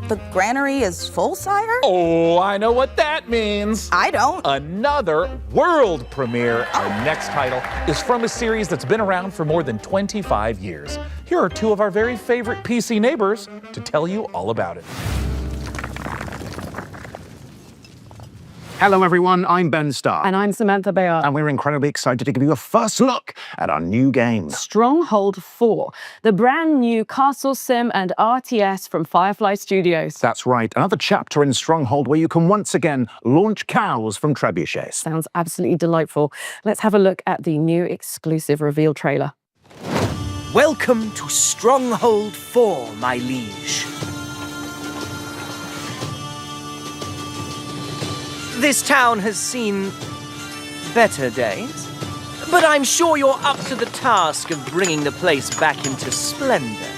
Speaker 8: "The granary is full, sire?"
Speaker 10: Oh, I know what that means.
Speaker 8: I don't.
Speaker 10: Another world premiere. Our next title is from a series that's been around for more than 25 years. Here are two of our very favorite PC neighbors to tell you all about it.
Speaker 6: Hello everyone, I'm Ben Starr.
Speaker 7: And I'm Samantha Bayard.
Speaker 6: And we're incredibly excited to give you a first look at our new game.
Speaker 7: Stronghold 4, the brand new castle sim and RTS from Firefly Studios.
Speaker 6: That's right, another chapter in Stronghold where you can once again launch cows from trebuchets.
Speaker 7: Sounds absolutely delightful. Let's have a look at the new exclusive reveal trailer.
Speaker 11: Welcome to Stronghold 4, my liege. This town has seen better days, but I'm sure you're up to the task of bringing the place back into splendor.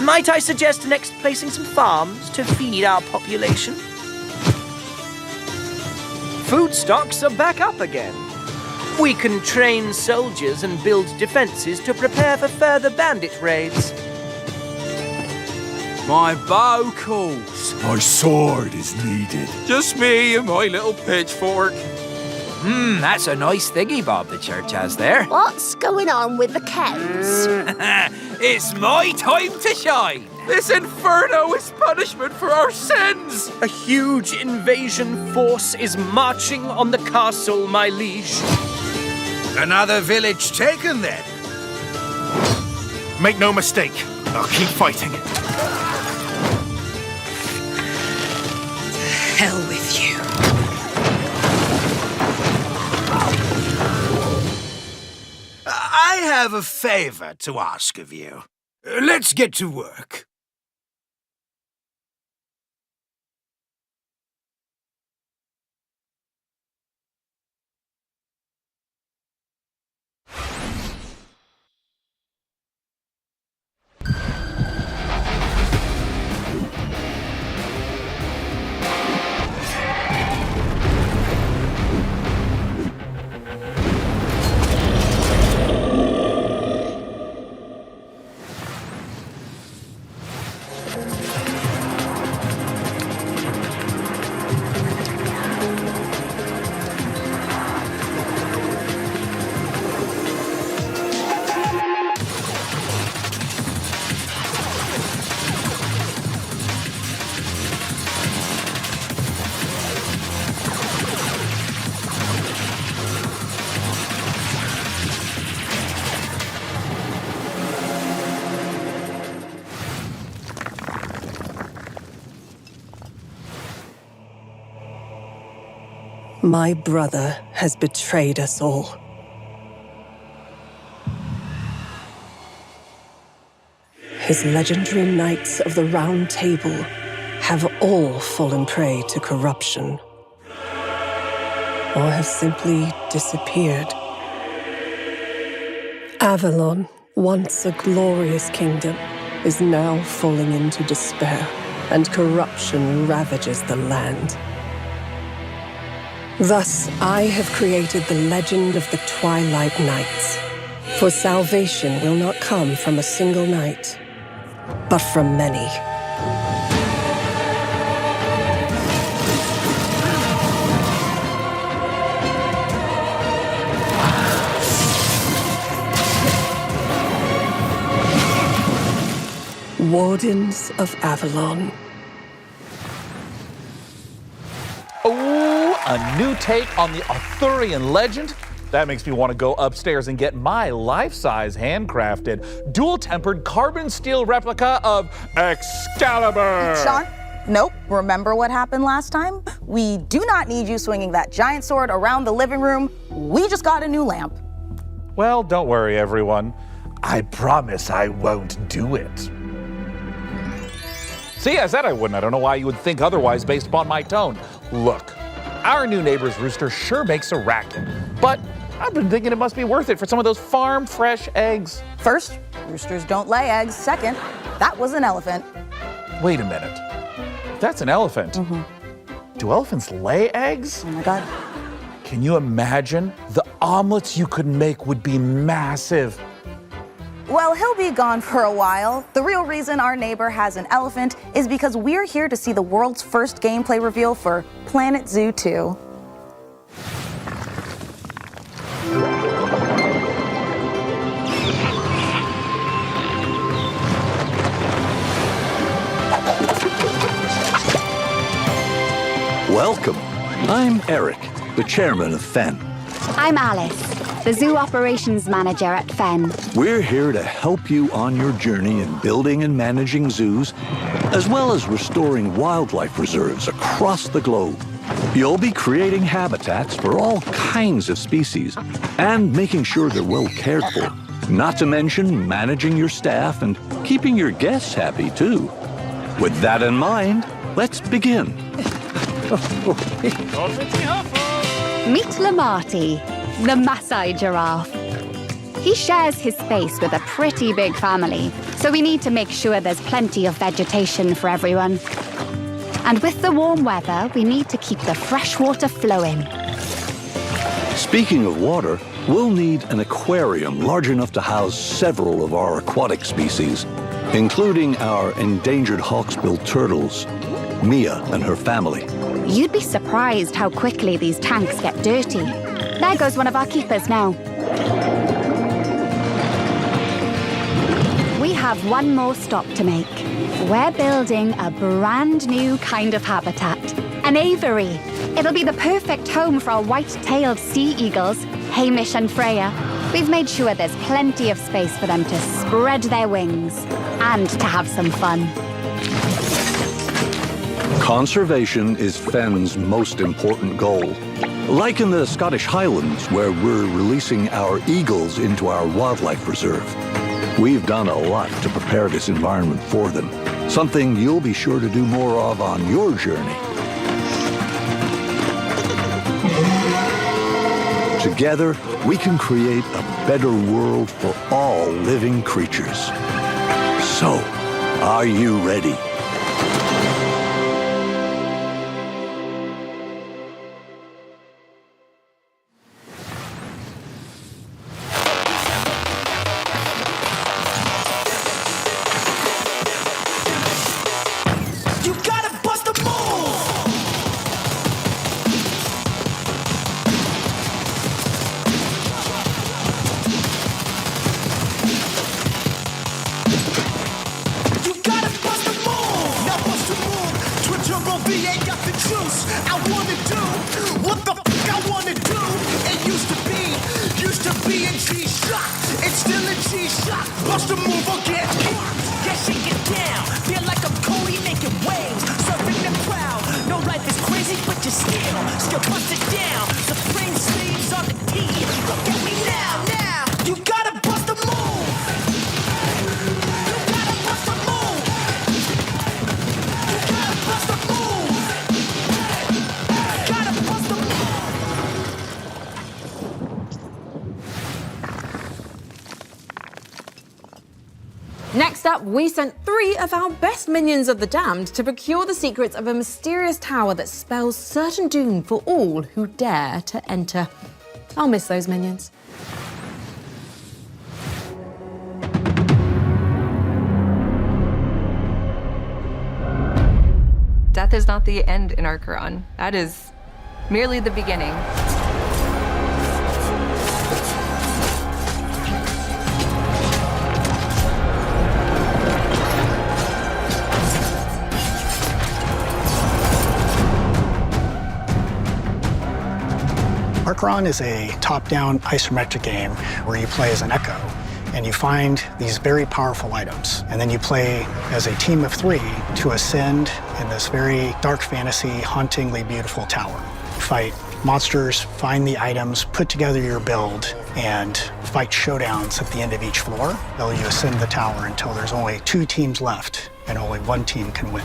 Speaker 11: Might I suggest next placing some farms to feed our population? Food stocks are back up again. We can train soldiers and build defenses to prepare for further bandit raids.
Speaker 13: My bow calls. My sword is needed. Just me and my little pitchfork.
Speaker 14: That's a nice thingy Bob the church has there.
Speaker 15: What's going on with the cows?
Speaker 14: It's my time to shine.
Speaker 13: This inferno is punishment for our sins.
Speaker 11: A huge invasion force is marching on the castle, my liege.
Speaker 14: Another village taken, then.
Speaker 24: Make no mistake, I'll keep fighting.
Speaker 15: Hell with you.
Speaker 14: I have a favor to ask of you. Let's get to work.
Speaker 16: My brother has betrayed us all. His legendary Knights of the Round Table have all fallen prey to corruption, or have simply disappeared. Avalon, once a glorious kingdom, is now falling into despair, and corruption ravages the land. Thus, I have created the legend of the Twilight Knights. For salvation will not come from a single knight, but from many. Wardens of Avalon.
Speaker 10: Oh, a new take on the Arthurian legend? That makes me want to go upstairs and get my life-size handcrafted, dual-tempered carbon steel replica of Excalibur.
Speaker 8: Sean? Nope. Remember what happened last time? We do not need you swinging that giant sword around the living room. We just got a new lamp.
Speaker 10: Well, don't worry, everyone. I promise I won't do it. See, I said I wouldn't. I don't know why you would think otherwise based upon my tone. Look, our new neighbor's rooster sure makes a racket, but I've been thinking it must be worth it for some of those farm-fresh eggs.
Speaker 8: First, roosters don't lay eggs. Second, that was an elephant.
Speaker 10: Wait a minute. That's an elephant. Do elephants lay eggs?
Speaker 8: Oh my God.
Speaker 10: Can you imagine? The omelets you could make would be massive.
Speaker 8: Well, he'll be gone for a while. The real reason our neighbor has an elephant is because we're here to see the world's first gameplay reveal for Planet Zoo 2.
Speaker 20: Welcome. I'm Eric, the chairman of FEN.
Speaker 27: I'm Alice, the Zoo Operations Manager at FEN.
Speaker 20: We're here to help you on your journey in building and managing zoos, as well as restoring wildlife reserves across the globe. You'll be creating habitats for all kinds of species and making sure they're well cared for. Not to mention managing your staff and keeping your guests happy, too. With that in mind, let's begin.
Speaker 27: Meet Lamarty, the Maasai giraffe. He shares his space with a pretty big family, so we need to make sure there's plenty of vegetation for everyone. And with the warm weather, we need to keep the fresh water flowing.
Speaker 20: Speaking of water, we'll need an aquarium large enough to house several of our aquatic species, including our endangered hawksbill turtles, Mia and her family.
Speaker 27: You'd be surprised how quickly these tanks get dirty. There goes one of our keepers now. We have one more stop to make. We're building a brand new kind of habitat, an aviary. It'll be the perfect home for our white-tailed sea eagles, Hamish and Freya. We've made sure there's plenty of space for them to spread their wings and to have some fun.
Speaker 20: Conservation is Fenn's most important goal. Like in the Scottish Highlands, where we're releasing our eagles into our wildlife reserve. We've done a lot to prepare this environment for them, something you'll be sure to do more of on your journey. Together, we can create a better world for all living creatures. So, are you ready?
Speaker 2: Next up, we sent 3 of our best minions of the damned to procure the secrets of a mysterious tower that spells certain doom for all who dare to enter. I'll miss those minions.
Speaker 1: Death is not the end in Archeron. That is merely the beginning.
Speaker 17: Archeron is a top-down isometric game where you play as an Echo and you find these very powerful items. And then you play as a team of 3 to ascend in this very dark fantasy, hauntingly beautiful tower. Fight monsters, find the items, put together your build, and fight showdowns at the end of each floor. While you ascend the tower until there's only 2 teams left and only 1 team can win.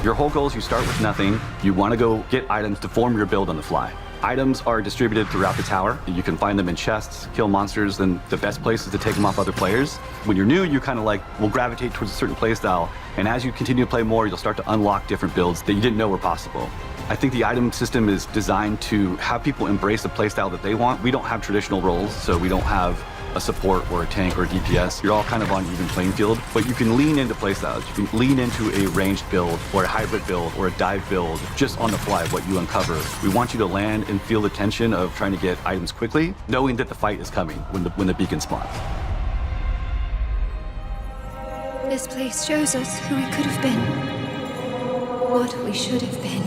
Speaker 18: Your whole goal is you start with nothing. You want to go get items to form your build on the fly. Items are distributed throughout the tower. You can find them in chests, kill monsters, and the best place is to take them off other players. When you're new, you kind of will gravitate towards a certain play style, and as you continue to play more, you'll start to unlock different builds that you didn't know were possible. I think the item system is designed to have people embrace the play style that they want. We don't have traditional roles, so we don't have a support or a tank or a DPS. You're all kind of on an even playing field, but you can lean into playstyles. You can lean into a ranged build or a hybrid build or a dive build just on the fly, what you uncover. We want you to land and feel the tension of trying to get items quickly, knowing that the fight is coming when the beacon spawns.
Speaker 19: This place shows us who we could have been, what we should have been.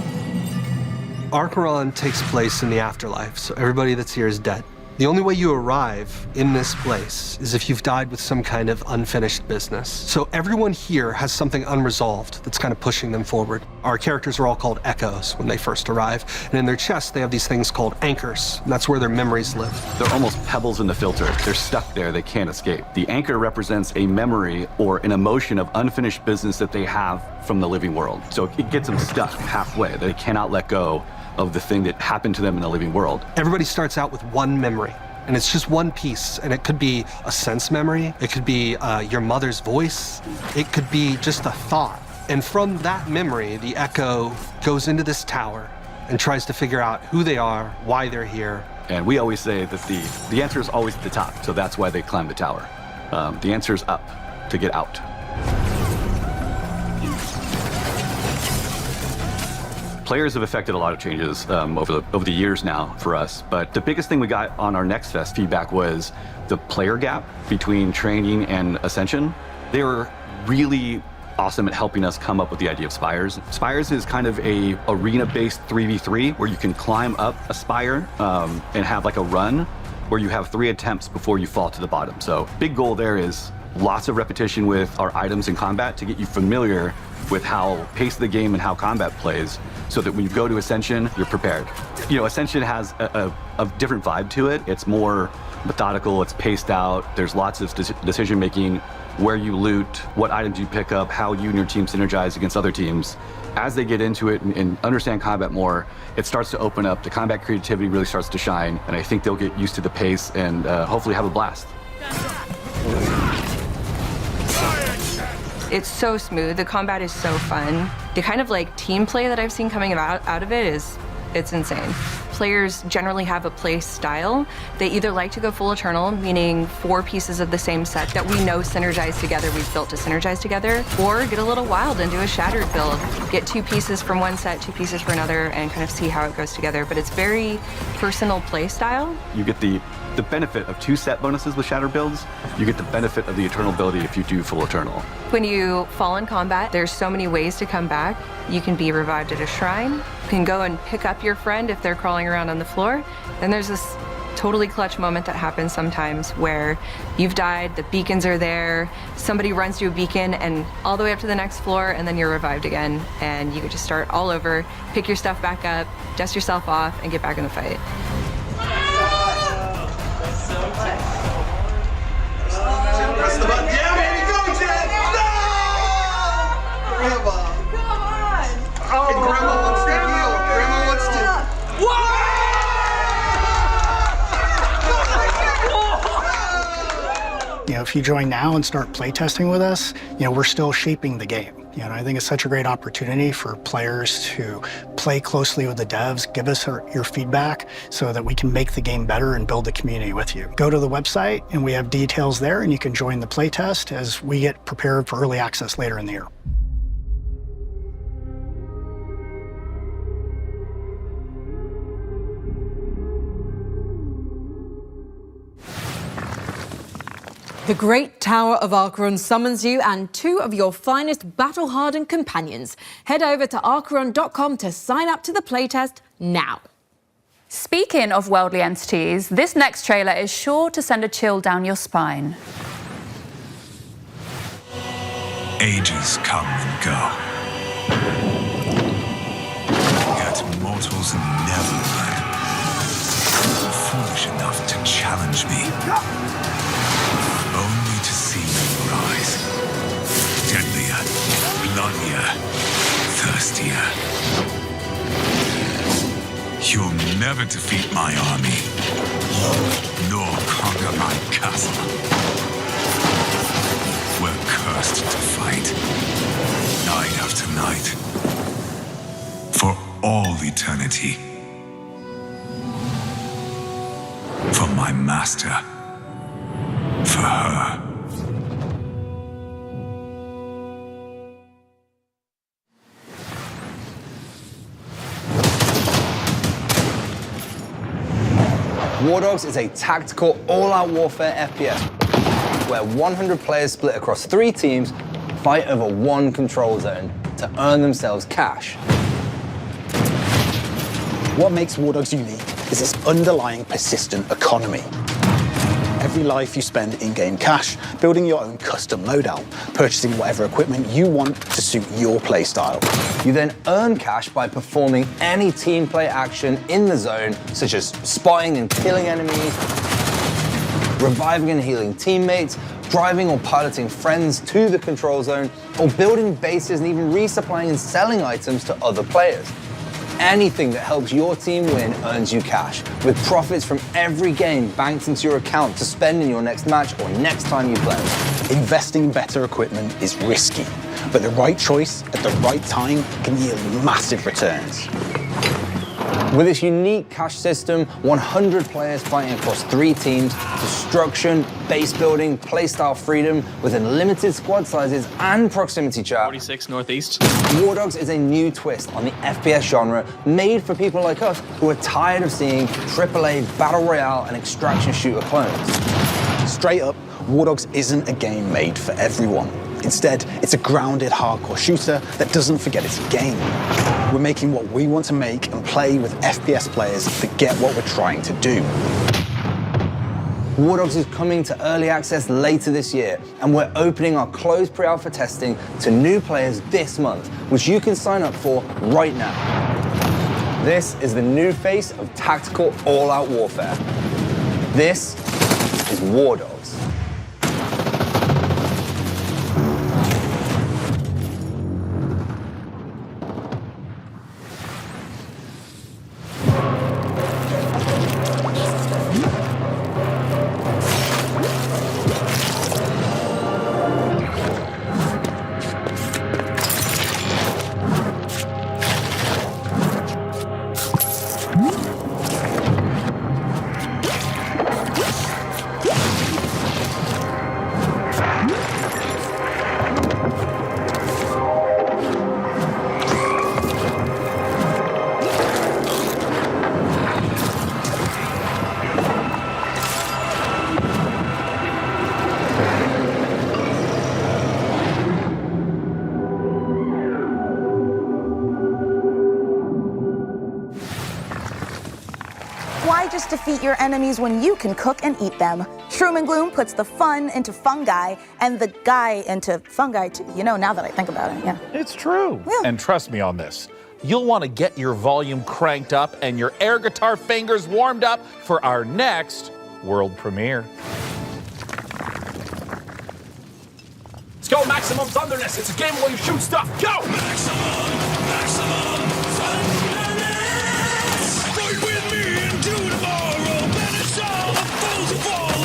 Speaker 21: Archeron takes place in the afterlife, so everybody that's here is dead.
Speaker 3: The only way you arrive in this place is if you've died with some kind of unfinished business. So everyone here has something unresolved that's kind of pushing them forward. Our characters are all called echoes when they first arrive, and in their chests they have these things called anchors, and that's where their memories live.
Speaker 18: They're almost pebbles in the filter. They're stuck there, they can't escape. The anchor represents a memory or an emotion of unfinished business that they have from the living world. So it gets them stuck halfway. They cannot let go of the thing that happened to them in the living world.
Speaker 3: Everybody starts out with one memory, and it's just one piece, and it could be a sense memory, it could be your mother's voice, it could be just a thought. And from that memory, the echo goes into this tower and tries to figure out who they are, why they're here.
Speaker 18: And we always say that the answer is always at the top, so that's why they climb the tower. The answer is up, to get out. Players have affected a lot of changes over the years now for us, but the biggest thing we got on our Next Fest feedback was the player gap between training and Ascension. They were really awesome at helping us come up with the idea of Spires. Spires is kind of a arena-based 3v3 where you can climb up a spire and have like a run where you have 3 attempts before you fall to the bottom. So big goal there is lots of repetition with our items in combat to get you familiar with how pace of the game and how combat plays, so that when you go to Ascension, you're prepared. You know, Ascension has a different vibe to it. It's more methodical, it's paced out, there's lots of decision making, where you loot, what items you pick up, how you and your team synergize against other teams. As they get into it and understand combat more, it starts to open up, the combat creativity really starts to shine, and I think they'll get used to the pace and hopefully have a blast.
Speaker 1: It's so smooth. The combat is so fun. The kind of like team play that I've seen coming out of it it's insane. Players generally have a play style. They either like to go full eternal, meaning 4 pieces of the same set that we know synergize together, we've built to synergize together, or get a little wild and do a shattered build. Get 2 pieces from one set, 2 pieces for another, and kind of see how it goes together. But it's very personal play style.
Speaker 18: You get the benefit of 2 set bonuses with Shatter builds. You get the benefit of the Eternal ability if you do full Eternal.
Speaker 1: When you fall in combat, there's so many ways to come back. You can be revived at a shrine. You can go and pick up your friend if they're crawling around on the floor. Then there's this totally clutch moment that happens sometimes where you've died, the beacons are there, somebody runs to a beacon and all the way up to the next floor, and then you're revived again, and you get to start all over, pick your stuff back up, dust yourself off, and get back in the fight.
Speaker 9: Press the button. Yeah, baby, go, Jen! No! Grandma. Come on! Oh, and Grandma wants to heal. Grandma wants to...
Speaker 17: You know, if you join now and start playtesting with us, you know, we're still shaping the game. You know, I think it's such a great opportunity for players to play closely with the devs, give us your feedback so that we can make the game better and build a community with you. Go to the website and we have details there, and you can join the playtest as we get prepared for early access later in the year.
Speaker 2: The Great Tower of Archeron summons you and 2 of your finest battle-hardened companions. Head over to archeron.com to sign up to the playtest now.
Speaker 12: Speaking of worldly entities, this next trailer is sure to send a chill down your spine.
Speaker 21: Ages come and go. Yet mortals never learn. Foolish enough to challenge me. Only to see me rise. Deadlier, bloodier, thirstier. You'll never defeat my army, nor conquer my castle. We're cursed to fight, night after night, for all eternity. For my master. For her.
Speaker 22: War Dogs is a tactical, all-out warfare FPS where 100 players split across 3 teams fight over 1 control zone to earn themselves cash.
Speaker 23: What makes War Dogs unique
Speaker 17: is this underlying persistent economy. Every life you spend in-game cash, building your own custom loadout, purchasing whatever equipment you want to suit your playstyle.
Speaker 22: You then earn cash by performing any team play action in the zone, such as spotting and killing enemies, reviving and healing teammates, driving or piloting friends to the control zone, or building bases and even resupplying and selling items to other players. Anything that helps your team win earns you cash, with profits from every game banked into your account to spend in your next match or next time you play.
Speaker 17: Investing in better equipment is risky, but the right choice at the right time can yield massive returns.
Speaker 22: With this unique cash system, 100 players fighting across 3 teams, destruction, base building, playstyle freedom, with unlimited squad sizes and proximity chat.
Speaker 4: 46 Northeast.
Speaker 22: War Dogs is a new twist on the FPS genre, made for people like us who are tired of seeing AAA Battle Royale and extraction shooter clones.
Speaker 17: Straight up, War Dogs isn't a game made for everyone. Instead, it's a grounded, hardcore shooter that doesn't forget it's a game. We're making what we want to make and play with FPS players that get what we're trying to do.
Speaker 22: War Dogs is coming to early access later this year, and we're opening our closed pre-alpha testing to new players this month, which you can sign up for right now. This is the new face of tactical all-out warfare. This is War Dogs.
Speaker 8: Why just defeat your enemies when you can cook and eat them? Shroom and Gloom puts the fun into fungi and the guy into fungi too. You know, now that I think about it, yeah.
Speaker 10: It's true. Yeah. And trust me on this. You'll want to get your volume cranked up and your air guitar fingers warmed up for our next world premiere.
Speaker 24: Let's go, Maximum Thunderness. It's a game where you shoot stuff. Go! Maximum Thunderness. Fight with me into tomorrow. Banish all the foes who follow.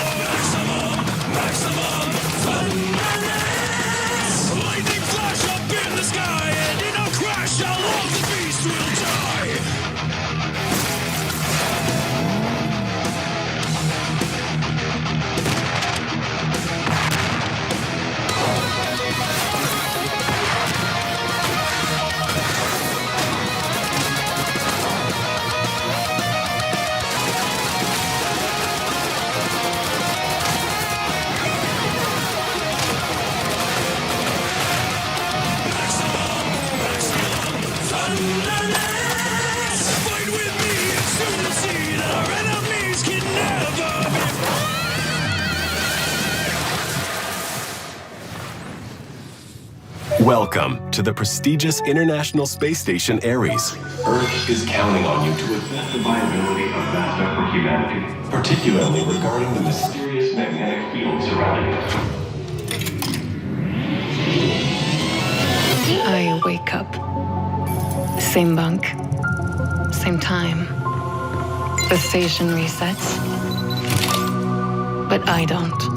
Speaker 24: Maximum Thunderness. Lightning flash up in the sky, and in a crash, all of the beast will die.
Speaker 5: Welcome to the prestigious International Space Station Ares. Earth is counting on you to assess the viability of NASA for humanity, particularly regarding the mysterious magnetic field surrounding it.
Speaker 6: I wake up. Same bunk, same time. The station resets, but I don't.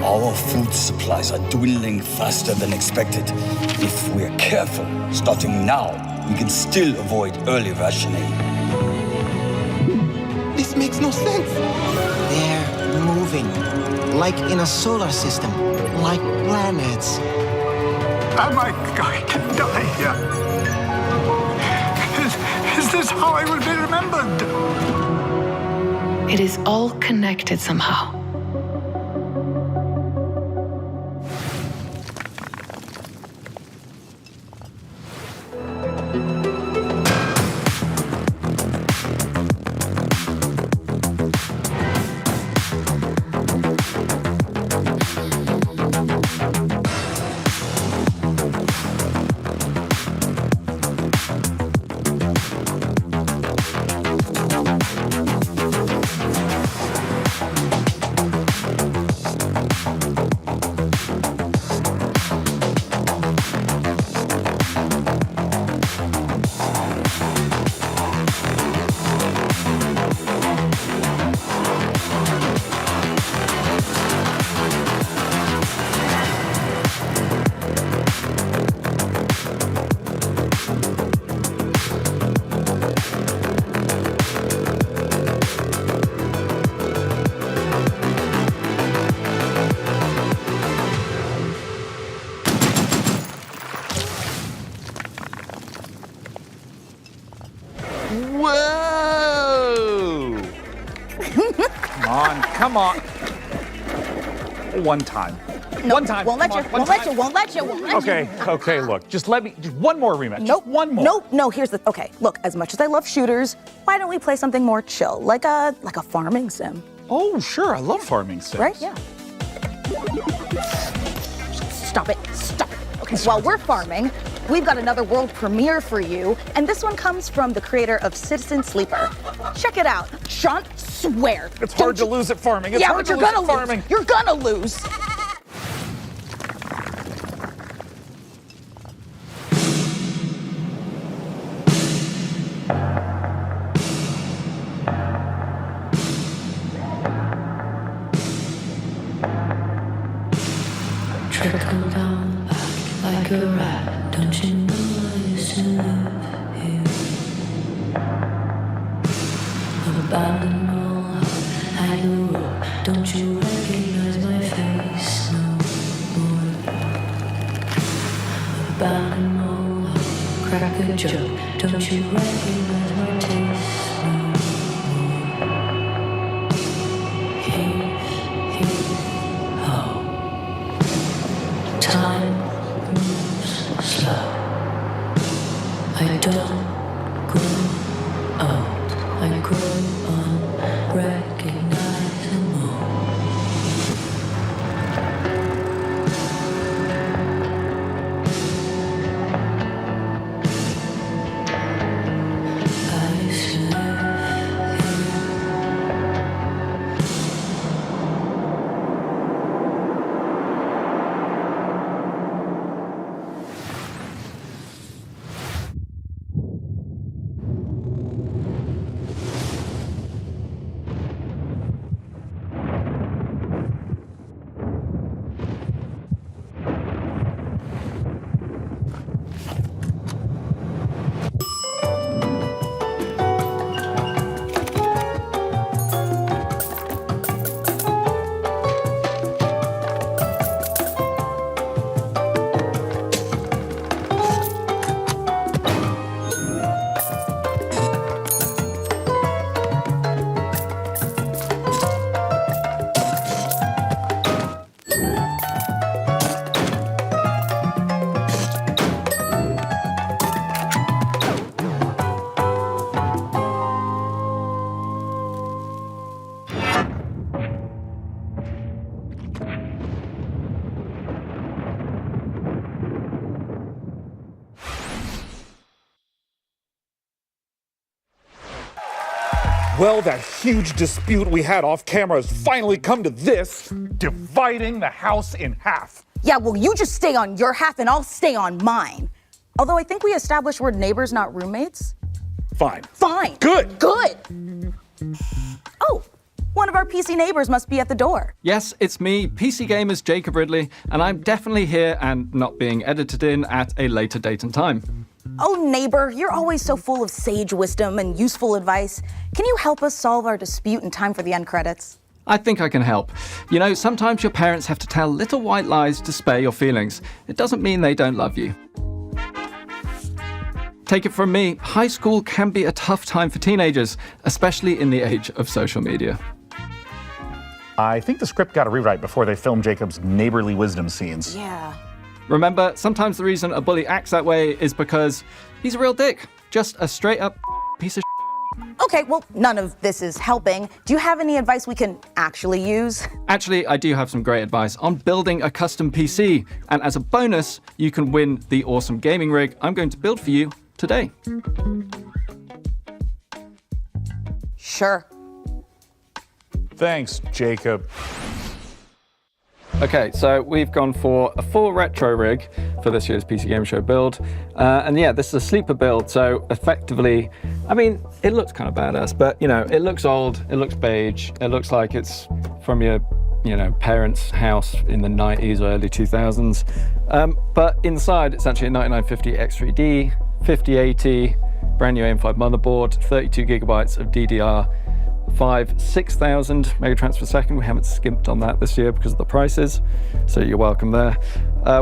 Speaker 7: Our food supplies are dwindling faster than expected. If we're careful, starting now, we can still avoid early rationing.
Speaker 23: This makes no sense. They're moving, like in a solar system, like planets.
Speaker 25: Am I going to die here? Is this how I will be remembered?
Speaker 6: It is all connected somehow.
Speaker 10: Come on. One time.
Speaker 8: No,
Speaker 10: One time.
Speaker 8: Won't let you.
Speaker 10: Come on,
Speaker 8: Won't let you. Won't let you. Won't let
Speaker 10: Okay,
Speaker 8: you.
Speaker 10: okay, look. Just one more rematch.
Speaker 8: Nope.
Speaker 10: Just one more.
Speaker 8: No, here's the. Okay, look. As much as I love shooters, why don't we play something more chill, like a farming sim?
Speaker 10: Oh, sure. I love farming sims.
Speaker 8: Right? Yeah. Stop it. Stop it. Okay, while we're farming, we've got another world premiere for you, and this one comes from the creator of Citizen Sleeper. Check it out. Sean, swear.
Speaker 10: It's hard to lose at farming. It's
Speaker 8: yeah,
Speaker 10: hard
Speaker 8: but
Speaker 10: to
Speaker 8: you're
Speaker 10: lose
Speaker 8: gonna
Speaker 10: at farming.
Speaker 8: lose. You're gonna lose.
Speaker 4: Trickle down back like a rat. Don't you know I used to live here? I've abandoned all hope, hang the rope. Don't you recognize my face no more? I've abandoned all hope, crack a joke. Don't you recognize my taste no more? Here's how. Time moves slow. I don't grow old. I grow unrecognizable. I used to live here.
Speaker 10: Well, that huge dispute we had off camera has finally come to this, dividing the house in half.
Speaker 8: Yeah, well, you just stay on your half and I'll stay on mine. Although I think we established we're neighbors, not roommates.
Speaker 10: Fine.
Speaker 8: Fine.
Speaker 10: Good.
Speaker 8: Good. Oh, one of our PC neighbors must be at the door.
Speaker 11: Yes, it's me, PC Gamer's Jacob Ridley, and I'm definitely here and not being edited in at a later date and time.
Speaker 8: Oh, neighbor, you're always so full of sage wisdom and useful advice. Can you help us solve our dispute in time for the end credits?
Speaker 11: I think I can help. You know, sometimes your parents have to tell little white lies to spare your feelings. It doesn't mean they don't love you. Take it from me, high school can be a tough time for teenagers, especially in the age of social media.
Speaker 10: I think the script got a rewrite before they filmed Jacob's neighborly wisdom scenes.
Speaker 8: Yeah.
Speaker 11: Remember, sometimes the reason a bully acts that way is because he's a real dick. Just a straight up piece of
Speaker 8: Okay, well, none of this is helping. Do you have any advice we can actually use?
Speaker 11: Actually, I do have some great advice on building a custom PC. And as a bonus, you can win the awesome gaming rig I'm going to build for you today.
Speaker 8: Sure.
Speaker 10: Thanks, Jacob.
Speaker 11: Okay, so we've gone for a full retro rig for this year's PC Game Show build. And yeah, this is a sleeper build, so effectively, I mean, it looks kind of badass, but you know, it looks old, it looks beige, it looks like it's from your, parents' house in the 90s or early 2000s. But inside, it's actually a 9950 X3D, 5080, brand new AM5 motherboard, 32 gigabytes of DDR5, 6,000 megatransfers per second. We haven't skimped on that this year because of the prices, so you're welcome there.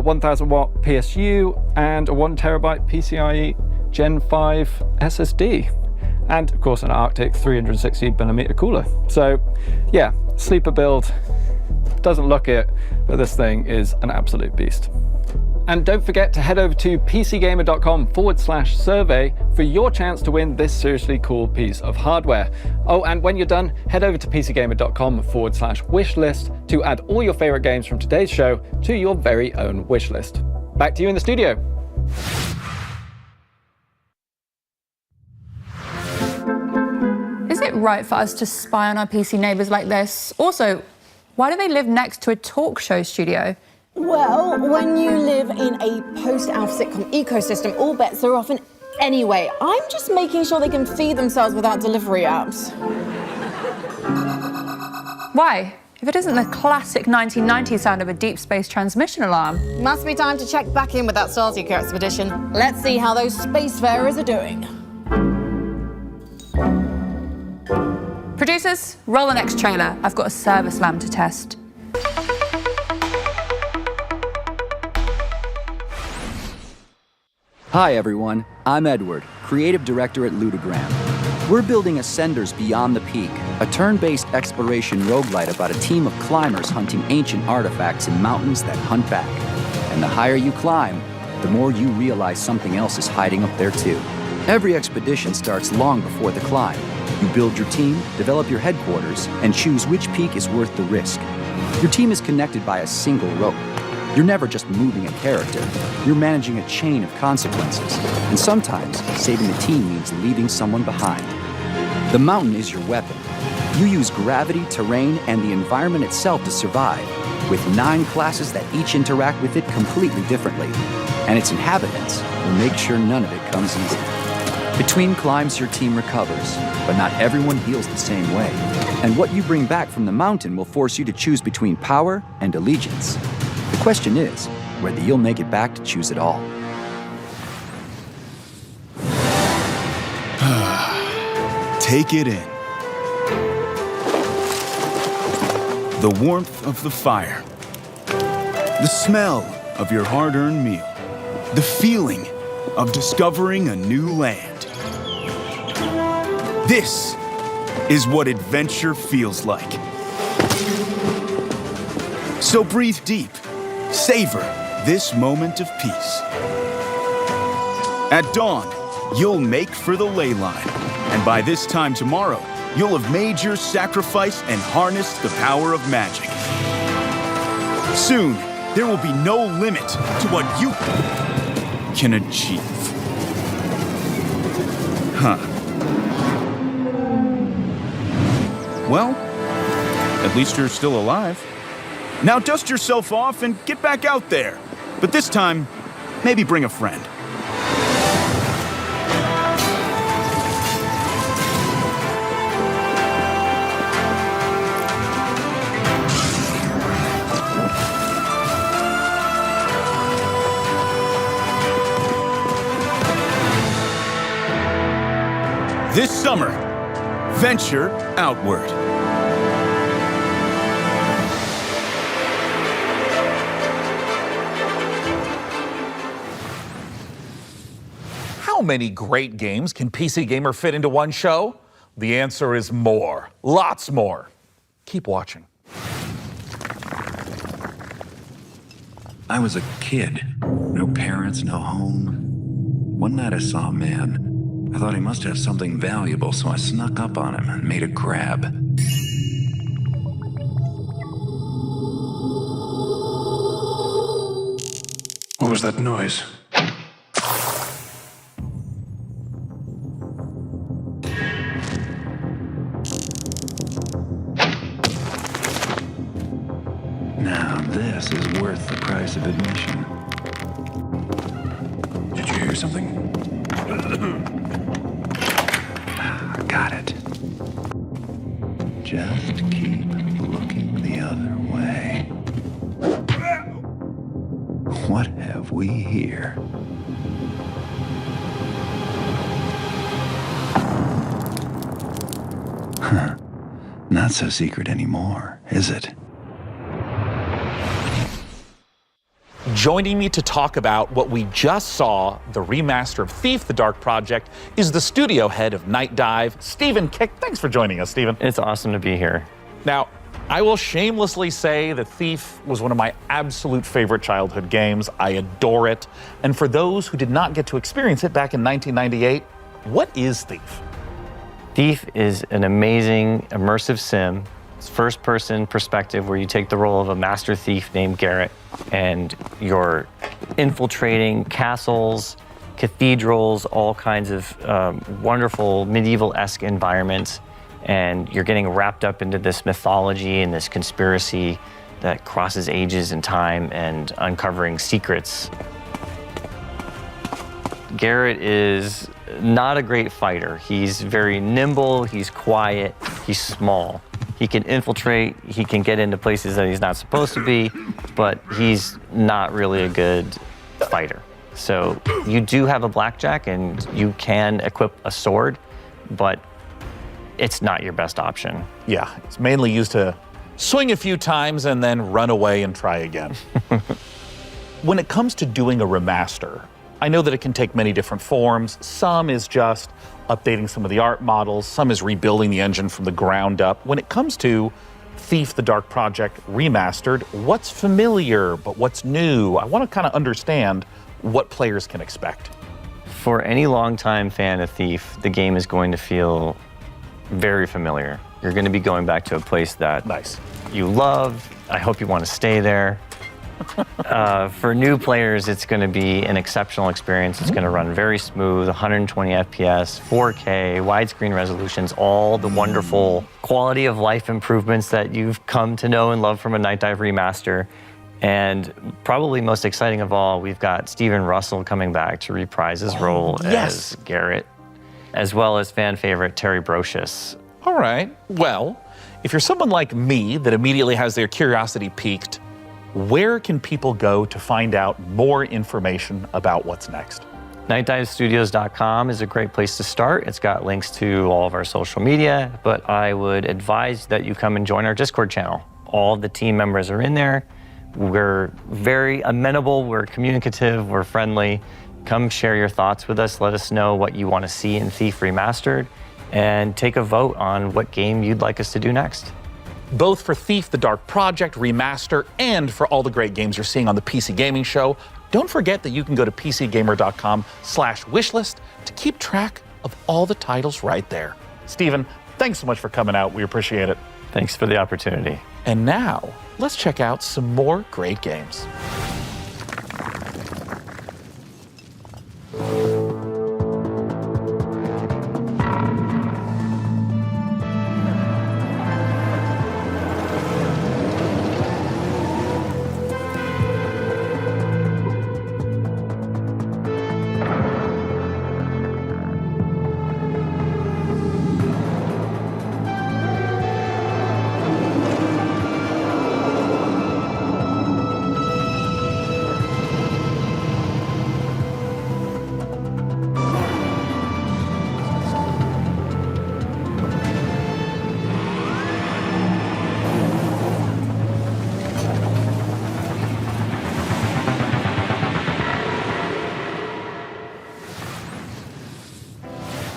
Speaker 11: 1000 watt PSU and a 1 terabyte PCIe Gen 5 SSD. and of course an Arctic 360mm cooler. So yeah, sleeper build, doesn't look it, but this thing is an absolute beast. And don't forget to head over to pcgamer.com/survey for your chance to win this seriously cool piece of hardware. Oh, and when you're done, head over to pcgamer.com/wishlist to add all your favorite games from today's show to your very own wish list. Back to you in the studio.
Speaker 12: Is it right for us to spy on our PC neighbours like this? Also, why do they live next to a talk show studio?
Speaker 2: Well, when you live in a post-Alf sitcom ecosystem, all bets are off. And anyway, I'm just making sure they can feed themselves without delivery apps.
Speaker 12: Why? If it isn't the classic 1990s sound of a deep space transmission alarm.
Speaker 2: Must be time to check back in with that Starseeker expedition. Let's see how those spacefarers are doing.
Speaker 12: Producers, roll the next trailer. I've got a service lamp to test.
Speaker 13: Hi everyone, I'm Edward, creative director at Ludogram. We're building Ascenders Beyond the Peak, a turn-based exploration roguelite about a team of climbers hunting ancient artifacts in mountains that hunt back. And the higher you climb, the more you realize something else is hiding up there too. Every expedition starts long before the climb. You build your team, develop your headquarters, and choose which peak is worth the risk. Your team is connected by a single rope. You're never just moving a character, you're managing a chain of consequences. And sometimes, saving the team means leaving someone behind. The mountain is your weapon. You use gravity, terrain, and the environment itself to survive, with 9 classes that each interact with it completely differently. And its inhabitants will make sure none of it comes easy. Between climbs, your team recovers, but not everyone heals the same way. And what you bring back from the mountain will force you to choose between power and allegiance. The question is whether you'll make it back to choose it all.
Speaker 14: Take it in. The warmth of the fire. The smell of your hard-earned meal. The feeling of discovering a new land. This is what adventure feels like. So breathe deep. Savor this moment of peace. At dawn, you'll make for the ley line. And by this time tomorrow, you'll have made your sacrifice and harnessed the power of magic. Soon, there will be no limit to what you can achieve. Huh. Well, at least you're still alive. Now dust yourself off and get back out there. But this time, maybe bring a friend. This summer, venture outward.
Speaker 10: How many great games can PC Gamer fit into one show? The answer is more. Lots more. Keep watching.
Speaker 15: I was a kid. No parents, no home. One night I saw a man. I thought he must have something valuable, so I snuck up on him and made a grab.
Speaker 25: What was that noise?
Speaker 15: Now this is worth the price of admission.
Speaker 25: Did you hear something?
Speaker 15: Got it. Just keep looking the other way. What have we here? Huh. Not so secret anymore, is it?
Speaker 10: Joining me to talk about what we just saw, the remaster of Thief: The Dark Project, is the studio head of Night Dive, Stephen Kick. Thanks for joining us, Stephen.
Speaker 3: It's awesome to be here.
Speaker 10: Now, I will shamelessly say that Thief was one of my absolute favorite childhood games. I adore it. And for those who did not get to experience it back in 1998, what is Thief?
Speaker 3: Thief is an amazing immersive sim. It's first-person perspective where you take the role of a master thief named Garrett, and you're infiltrating castles, cathedrals, all kinds of wonderful medieval-esque environments, and you're getting wrapped up into this mythology and this conspiracy that crosses ages and time and uncovering secrets. Garrett is not a great fighter. He's very nimble, he's quiet, he's small. He can infiltrate, he can get into places that he's not supposed to be, but he's not really a good fighter. So you do have a blackjack and you can equip a sword, but it's not your best option.
Speaker 10: Yeah, it's mainly used to swing a few times and then run away and try again. When it comes to doing a remaster, I know that it can take many different forms. Some is just updating some of the art models, some is rebuilding the engine from the ground up. When it comes to Thief: The Dark Project Remastered, what's familiar but what's new? I want to kind of understand what players can expect.
Speaker 3: For any longtime fan of Thief, the game is going to feel very familiar. You're going to be going back to a place that you love. I hope you want to stay there. For new players, it's going to be an exceptional experience. It's going to run very smooth, 120 FPS, 4K, widescreen resolutions, all the wonderful quality of life improvements that you've come to know and love from a Night Dive remaster. And probably most exciting of all, we've got Steven Russell coming back to reprise his role as Garrett, as well as fan favorite Terry Brocious.
Speaker 10: All right, well, if you're someone like me that immediately has their curiosity piqued, where can people go to find out more information about what's next?
Speaker 3: NightDiveStudios.com is a great place to start. It's got links to all of our social media, but I would advise that you come and join our Discord channel. All of the team members are in there. We're very amenable, we're communicative, we're friendly. Come share your thoughts with us. Let us know what you want to see in Thief Remastered, and take a vote on what game you'd like us to do next.
Speaker 10: Both for Thief: The Dark Project Remaster and for all the great games you're seeing on the PC Gaming Show, don't forget that you can go to pcgamer.com/wishlist to keep track of all the titles right there. Stephen, thanks so much for coming out. We appreciate it.
Speaker 3: Thanks for the opportunity.
Speaker 10: And now, let's check out some more great games.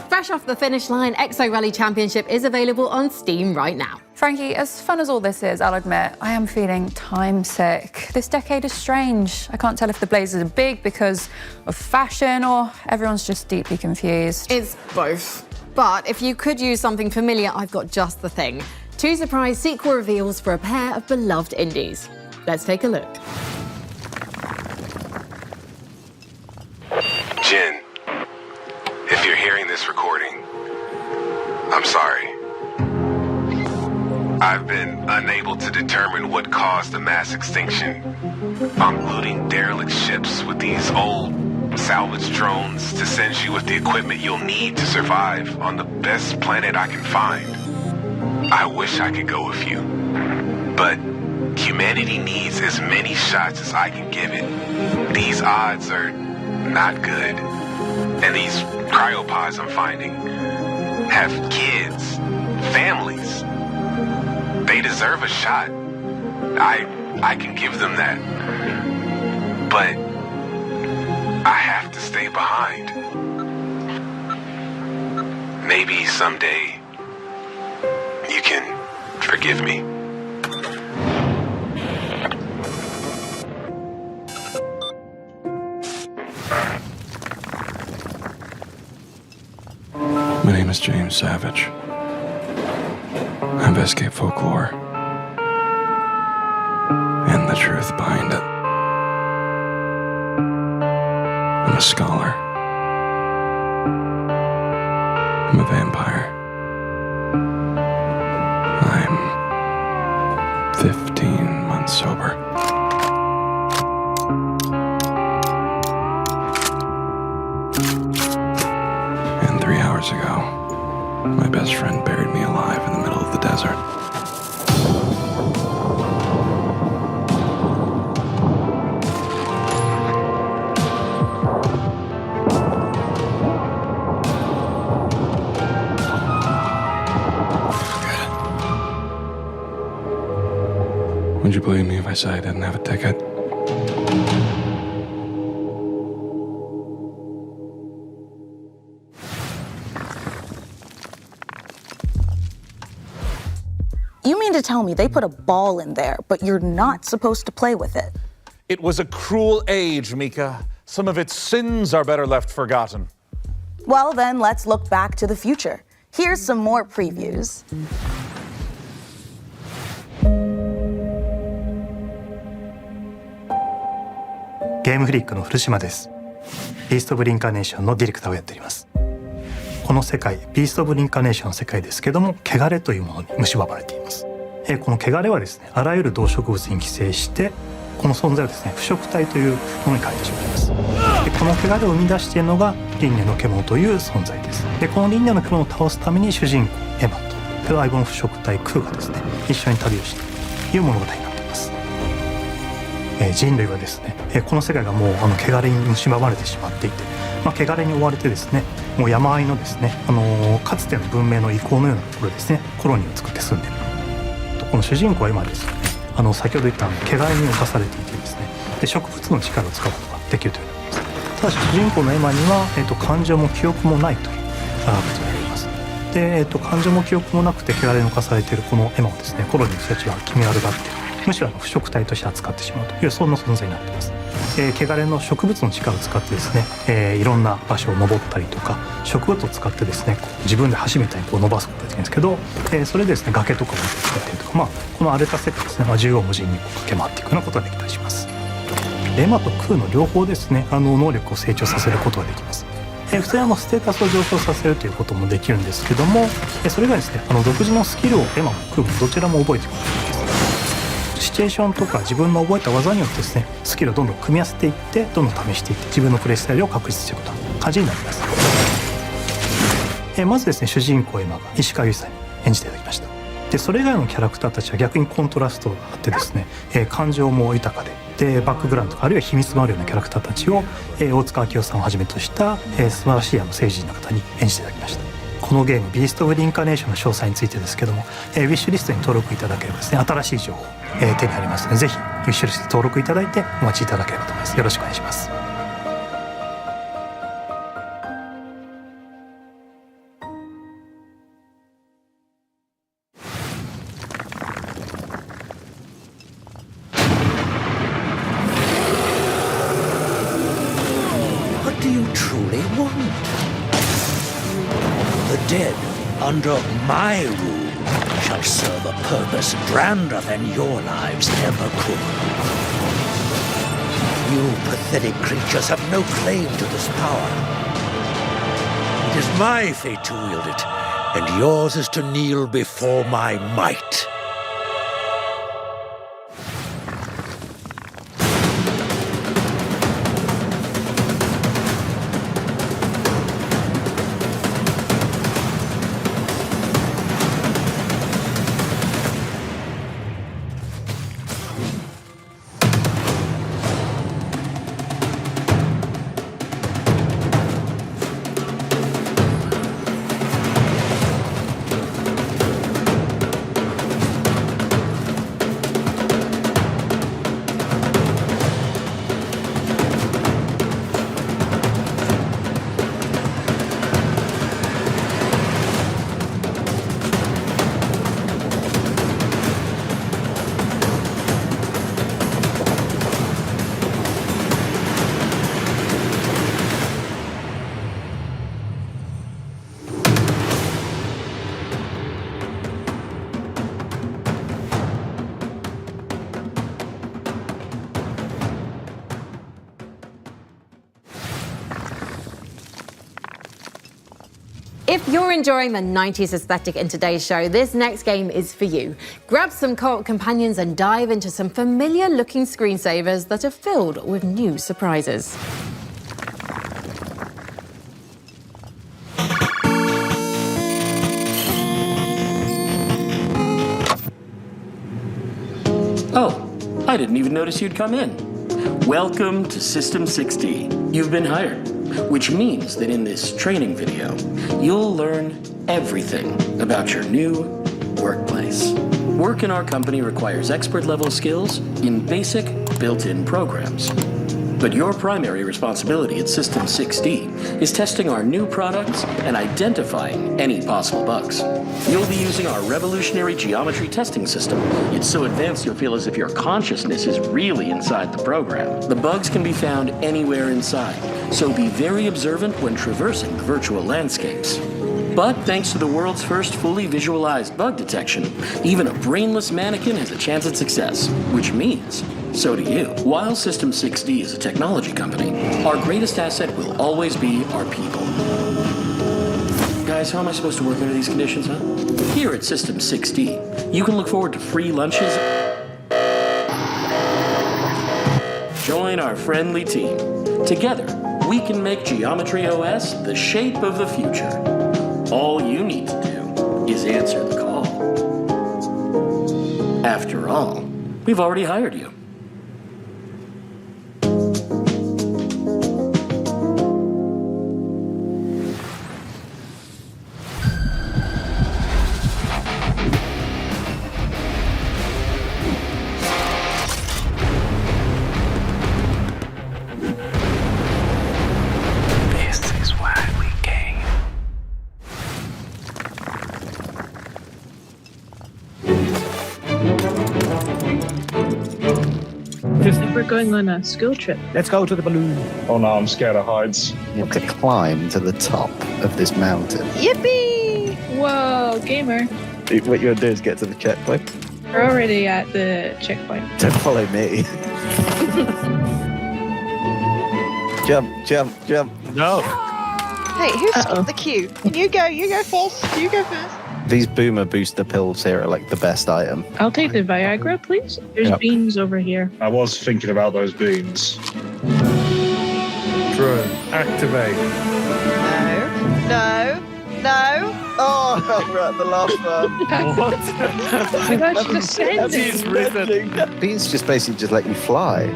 Speaker 2: Fresh off the finish line, Exo Rally Championship is available on Steam right now.
Speaker 12: Frankie, as fun as all this is, I'll admit, I am feeling time sick. This decade is strange. I can't tell if the blazers are big because of fashion or everyone's just deeply confused.
Speaker 2: It's both. But if you could use something familiar, I've got just the thing. 2 surprise sequel reveals for a pair of beloved indies. Let's take a look.
Speaker 21: Jen, if you're hearing this recording, I'm sorry. I've been unable to determine what caused the mass extinction. I'm looting derelict ships with these old salvage drones to send you with the equipment you'll need to survive on the best planet I can find. I wish I could go with you, but humanity needs as many shots as I can give it. These odds are not good, and these cryopods I'm finding have kids, families. They deserve a shot. I can give them that. but I have to stay behind. Maybe someday you can forgive me.
Speaker 25: My name is James Savage. I investigate folklore and the truth behind it. I'm a scholar. I'm a vampire. I'm 15 months sober. And 3 hours ago, my best friend buried me alive in the middle of the desert. Would you believe me if I said I didn't have a ticket?
Speaker 8: You mean to tell me they put a ball in there, but you're not supposed to play with it?
Speaker 10: It was a cruel age, Mica. Some of its sins are better left forgotten.
Speaker 8: Well, then let's look back to the future. Here's some more previews.
Speaker 1: ゲームフリックの古島です。ビースト・オブ・リンカーネーションのディレクターをやっております。この世界、ビースト・オブ・リンカーネーションの世界ですけども、汚れというものに蝕まれています。この汚れはですね、あらゆる動植物に寄生して、この存在をですね、腐食体というものに変えてしまいます。でこの汚れを生み出しているのが輪廻の獣という存在です。でこの輪廻の獣を倒すために主人公エマと相棒の腐食体クーがですね、一緒に旅をしているという物語になっています。人類はですね、この世界がもう汚れに蝕まれてしまっていて、汚れに追われてですね、もう山あいのですね、かつての文明の遺構のようなところですね、コロニーを作って住んでいる。この主人公は今ですね、先ほど言った汚れに侵されていてですね、で植物の力を使うことができるというのです。ただし主人公のエマには、感情も記憶もないということになります。で、感情も記憶もなくて汚れに侵されているこのエマをですね、コロニーの人たちは気味悪がって、むしろ腐食体として扱ってしまうというそんな存在になっています。汚れの植物の力を使ってですね、いろんな場所を登ったりとか植物を使ってですね、自分で橋みたいに伸ばすことができるんですけど、それでですね崖とかを使ったりとか、この荒れた世界ですね、縦横無尽に駆け回っていくようなことができたりします。エマとクーの両方ですね、能力を成長させることができます。普通にステータスを上昇させるということもできるんですけども、それがですね独自のスキルをエマもクーもどちらも覚えていくことができます。シチュエーションとか自分の覚えた技によってですね、スキルをどんどん組み合わせていってどんどん試していって自分のプレイスタイルを確立していくという感じになります。まずですね、主人公エマが石川由依さんに演じていただきました。でそれ以外のキャラクターたちは逆にコントラストがあってですね、感情も豊かでバックグラウンドとかあるいは秘密があるようなキャラクターたちを、大塚明夫さんをはじめとした、素晴らしい政治人の方に演じていただきました。このゲームビースト・オブ・リンカーネーションの詳細についてですけども、ウィッシュリストに登録いただければですね、新しい情報、手に入りますので、ぜひウィッシュリストに登録いただいてお待ちいただければと思います。よろしくお願いします。
Speaker 16: What do you truly want? The dead, under my rule, shall serve a purpose grander than your lives ever could. You pathetic creatures have no claim to this power. It is my fate to wield it, and yours is to kneel before my might.
Speaker 2: If you're enjoying the 90s aesthetic in today's show, this next game is for you. Grab some co-op companions and dive into some familiar-looking screensavers that are filled with new surprises.
Speaker 9: Oh, I didn't even notice you'd come in. Welcome to System 6D. You've been hired, which means that in this training video, you'll learn everything about your new workplace. Work in our company requires expert-level skills in basic, built-in programs. But your primary responsibility at System 6D is testing our new products and identifying any possible bugs. You'll be using our revolutionary geometry testing system. It's so advanced you'll feel as if your consciousness is really inside the program. The bugs can be found anywhere inside, so be very observant when traversing virtual landscapes. But thanks to the world's first fully visualized bug detection, even a brainless mannequin has a chance at success, which means so do you. While System 6D is a technology company, our greatest asset will always be our people. Guys, how am I supposed to work under these conditions, huh? Here at System 6D, you can look forward to free lunches. Join our friendly team. Together, we can make Geometry OS the shape of the future. All you need to do is answer the call. After all, we've already hired you.
Speaker 17: We're going on a school trip.
Speaker 18: Let's go to the balloon. Oh no, I'm scared of heights.
Speaker 19: You have to climb to the top of this mountain.
Speaker 17: Yippee! Whoa, gamer.
Speaker 19: What you're gonna do is get to the checkpoint.
Speaker 17: We're already at the checkpoint.
Speaker 19: Don't follow me. Jump, jump, jump.
Speaker 18: No.
Speaker 20: Hey, who skipped the queue? You go first. You go first.
Speaker 19: These boomer booster pills here are like the best item.
Speaker 17: I'll take the Viagra, please. There's
Speaker 19: Yep.
Speaker 17: beans over here.
Speaker 18: I was thinking about those beans. Drone, activate.
Speaker 20: No.
Speaker 19: Oh, we're at the last one.
Speaker 18: What?
Speaker 17: I thought you just said this.
Speaker 19: Beans just basically just let you fly.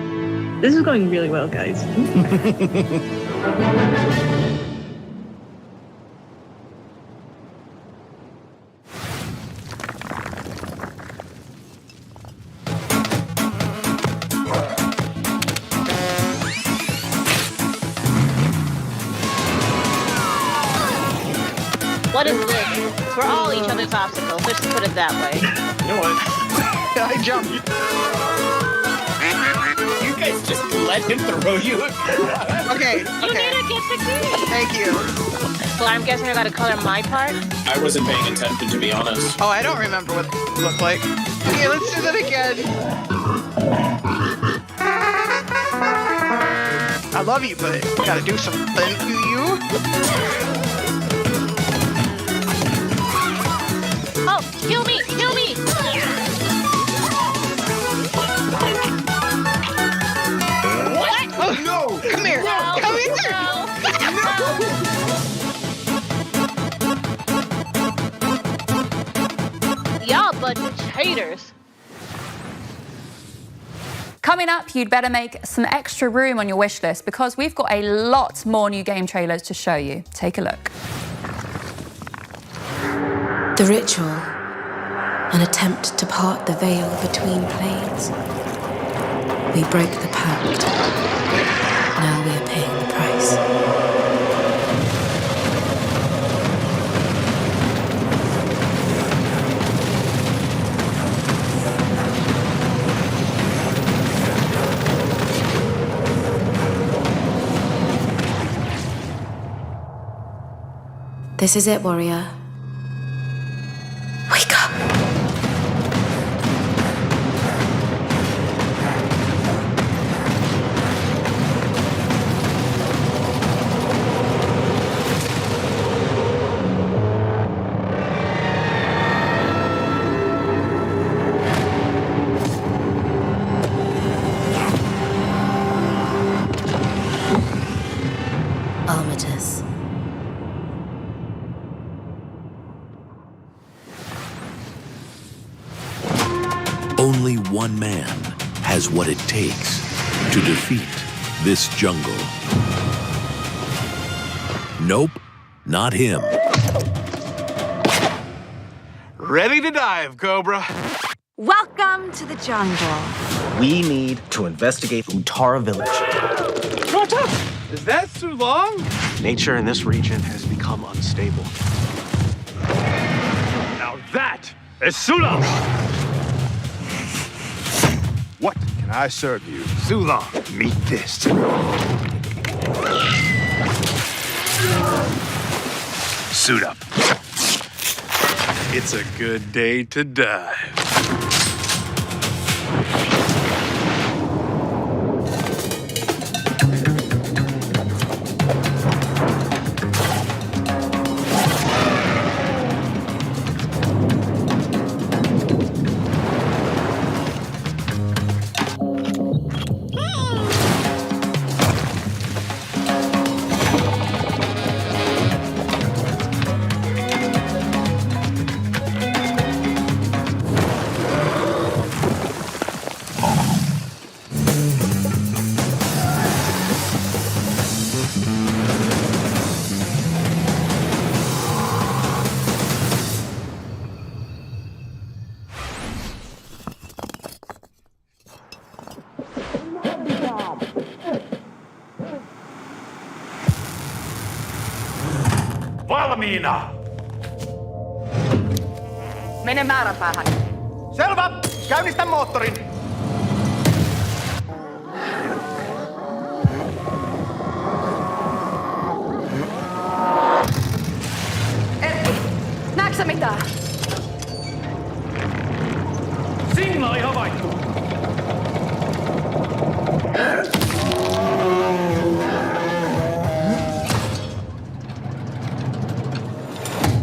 Speaker 17: This is going really well, guys.
Speaker 20: What is this? We're all each other's obstacles. Let's just put it that way.
Speaker 18: You know what? I jumped. You guys just let him throw you.
Speaker 20: Okay. You need to get the key. Thank you. Well, I'm guessing I got to color my part.
Speaker 18: I wasn't paying attention, to be honest.
Speaker 20: Oh, I don't remember what it looked like. Okay, let's do that again. I love you, but I gotta do something. You? Oh, kill me! Kill me! What? Oh, no! Come here! No, come here! No. Y'all bunch of haters.
Speaker 12: Coming up, you'd better make some extra room on your wish list because we've got a lot more new game trailers to show you. Take a look.
Speaker 4: The ritual, an attempt to part the veil between planes. We break the pact. Now we are paying the price. This is it, warrior. Wake up.
Speaker 16: one man has what it takes to defeat this jungle. Nope, not him.
Speaker 5: Ready to dive, Cobra.
Speaker 7: Welcome to the jungle.
Speaker 22: We need to investigate Utara Village.
Speaker 5: Shut up! Is that too long?
Speaker 22: Nature in this region has become unstable.
Speaker 5: Now that is Sula! What can I serve you? Sula, meet this. Suit up. It's a good day to dive. Valmiina!
Speaker 7: Mene määränpäähän.
Speaker 5: Selvä! Käynnistä moottorin!
Speaker 7: Erkki, näetkö sä mitään?
Speaker 5: Signaali havaittu!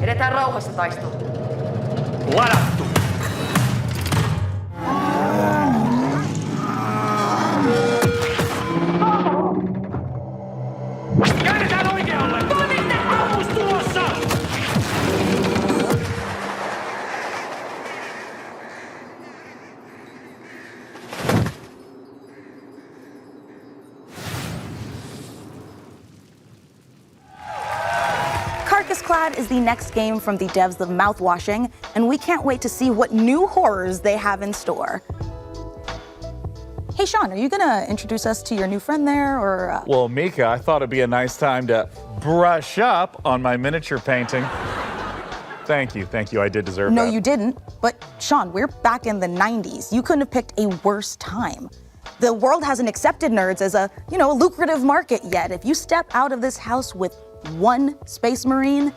Speaker 7: Edetään rauhassa taistoon.
Speaker 5: Ladattu! Käännetään oikealle! Ammus tulossa!
Speaker 8: Carcass Clad is the next game from the devs of Mouthwashing, and we can't wait to see what new horrors they have in store. Hey, Sean, are you gonna introduce us to your new friend there, or?
Speaker 10: Well, Mica, I thought it'd be a nice time to brush up on my miniature painting. Thank you, I did deserve that.
Speaker 8: No, you didn't. But Sean, we're back in the 90s. You couldn't have picked a worse time. The world hasn't accepted nerds as a lucrative market yet. If you step out of this house with one Space Marine,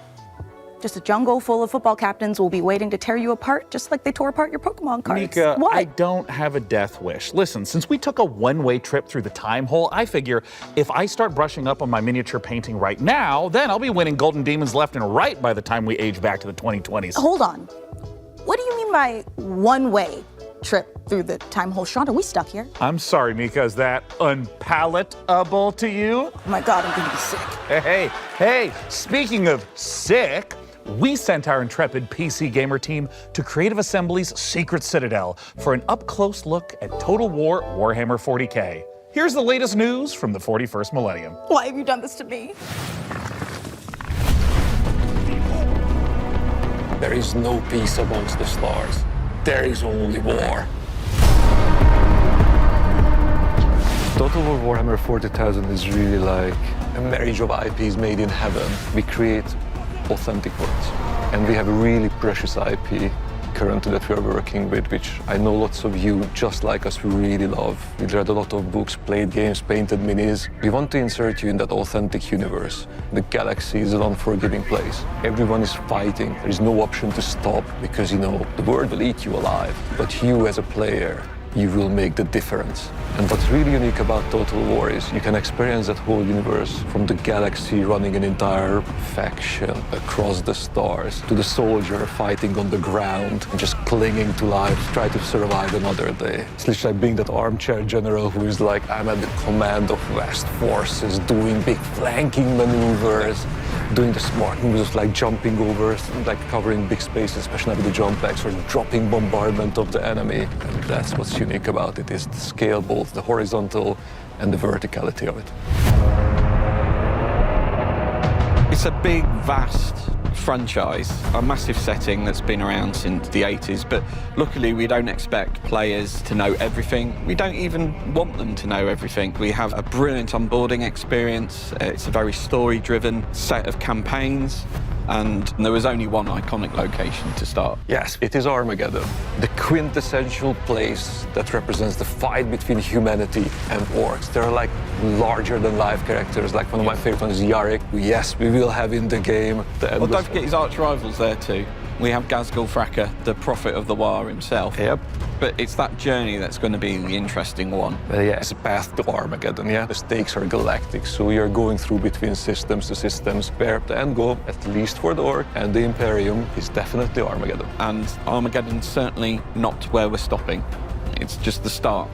Speaker 8: just a jungle full of football captains will be waiting to tear you apart, just like they tore apart your Pokemon cards.
Speaker 10: Mica,
Speaker 8: What?
Speaker 10: I don't have a death wish. Listen, since we took a one-way trip through the time hole, I figure if I start brushing up on my miniature painting right now, then I'll be winning Golden Demons left and right by the time we age back to the 2020s.
Speaker 8: Hold on. What do you mean by one-way trip through the time hole? Sean, are we stuck here?
Speaker 10: I'm sorry, Mica, is that unpalatable to you?
Speaker 8: Oh my God, I'm gonna be sick.
Speaker 10: Hey, speaking of sick, we sent our intrepid PC gamer team to Creative Assembly's Secret Citadel for an up-close look at Total War Warhammer 40K. Here's the latest news from the 41st millennium.
Speaker 8: Why have you done this to me?
Speaker 23: There is no peace amongst the stars. There is only war.
Speaker 25: Total War Warhammer 40,000 is really like a marriage of IPs made in heaven. We create authentic worlds. And we have a really precious IP currently that we are working with, which I know lots of you, just like us, we really love. We read a lot of books, played games, painted minis. We want to insert you in that authentic universe. The galaxy is an unforgiving place. Everyone is fighting. There is no option to stop because, the world will eat you alive. But you as a player, you will make the difference. And what's really unique about Total War is you can experience that whole universe, from the galaxy running an entire faction across the stars, to the soldier fighting on the ground, and just clinging to life, try to survive another day. It's literally like being that armchair general who is like, I'm at the command of vast forces, doing big flanking maneuvers, doing the smart moves, like jumping over, like covering big spaces, especially with the jump backs, or dropping bombardment of the enemy. And that's what's unique about it, is the scale, both the horizontal and the verticality of it.
Speaker 6: It's a big, vast franchise, a massive setting that's been around since the 80s, but luckily we don't expect players to know everything. We don't even want them to know everything. We have a brilliant onboarding experience. It's a very story-driven set of campaigns, and there was only one iconic location to start.
Speaker 25: Yes, it is Armageddon, the quintessential place that represents the fight between humanity and orcs. There are like larger-than-life characters, like one of my favorite ones is Yarrick, who, yes, we will have in the game.
Speaker 6: Well, don't forget his arch-rivals there too. We have Ghazghkull Thraka, the prophet of the War himself.
Speaker 25: Yep.
Speaker 6: But it's that journey that's going to be the interesting one.
Speaker 25: Yeah, it's a path to Armageddon, yeah. The stakes are galactic, so you're going through between systems to systems, where the end goal, at least for the Orc and the Imperium, is definitely Armageddon.
Speaker 6: And Armageddon's certainly not where we're stopping. It's just the start.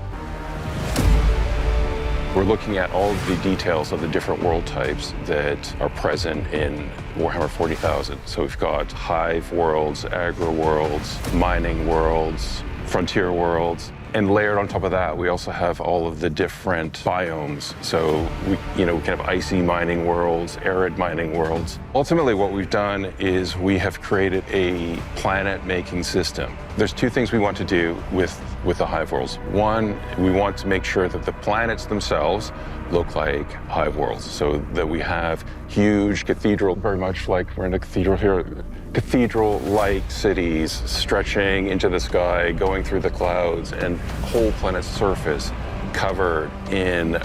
Speaker 11: We're looking at all of the details of the different world types that are present in Warhammer 40,000. So we've got hive worlds, agro worlds, mining worlds, frontier worlds, and layered on top of that, we also have all of the different biomes. So we can have icy mining worlds, arid mining worlds. Ultimately, what we've done is we have created a planet-making system. There's two things we want to do with the hive worlds. One, we want to make sure that the planets themselves look like hive worlds, so that we have huge cathedral, very much like we're in a cathedral here, cathedral-like cities stretching into the sky, going through the clouds, and whole planet's surface covered in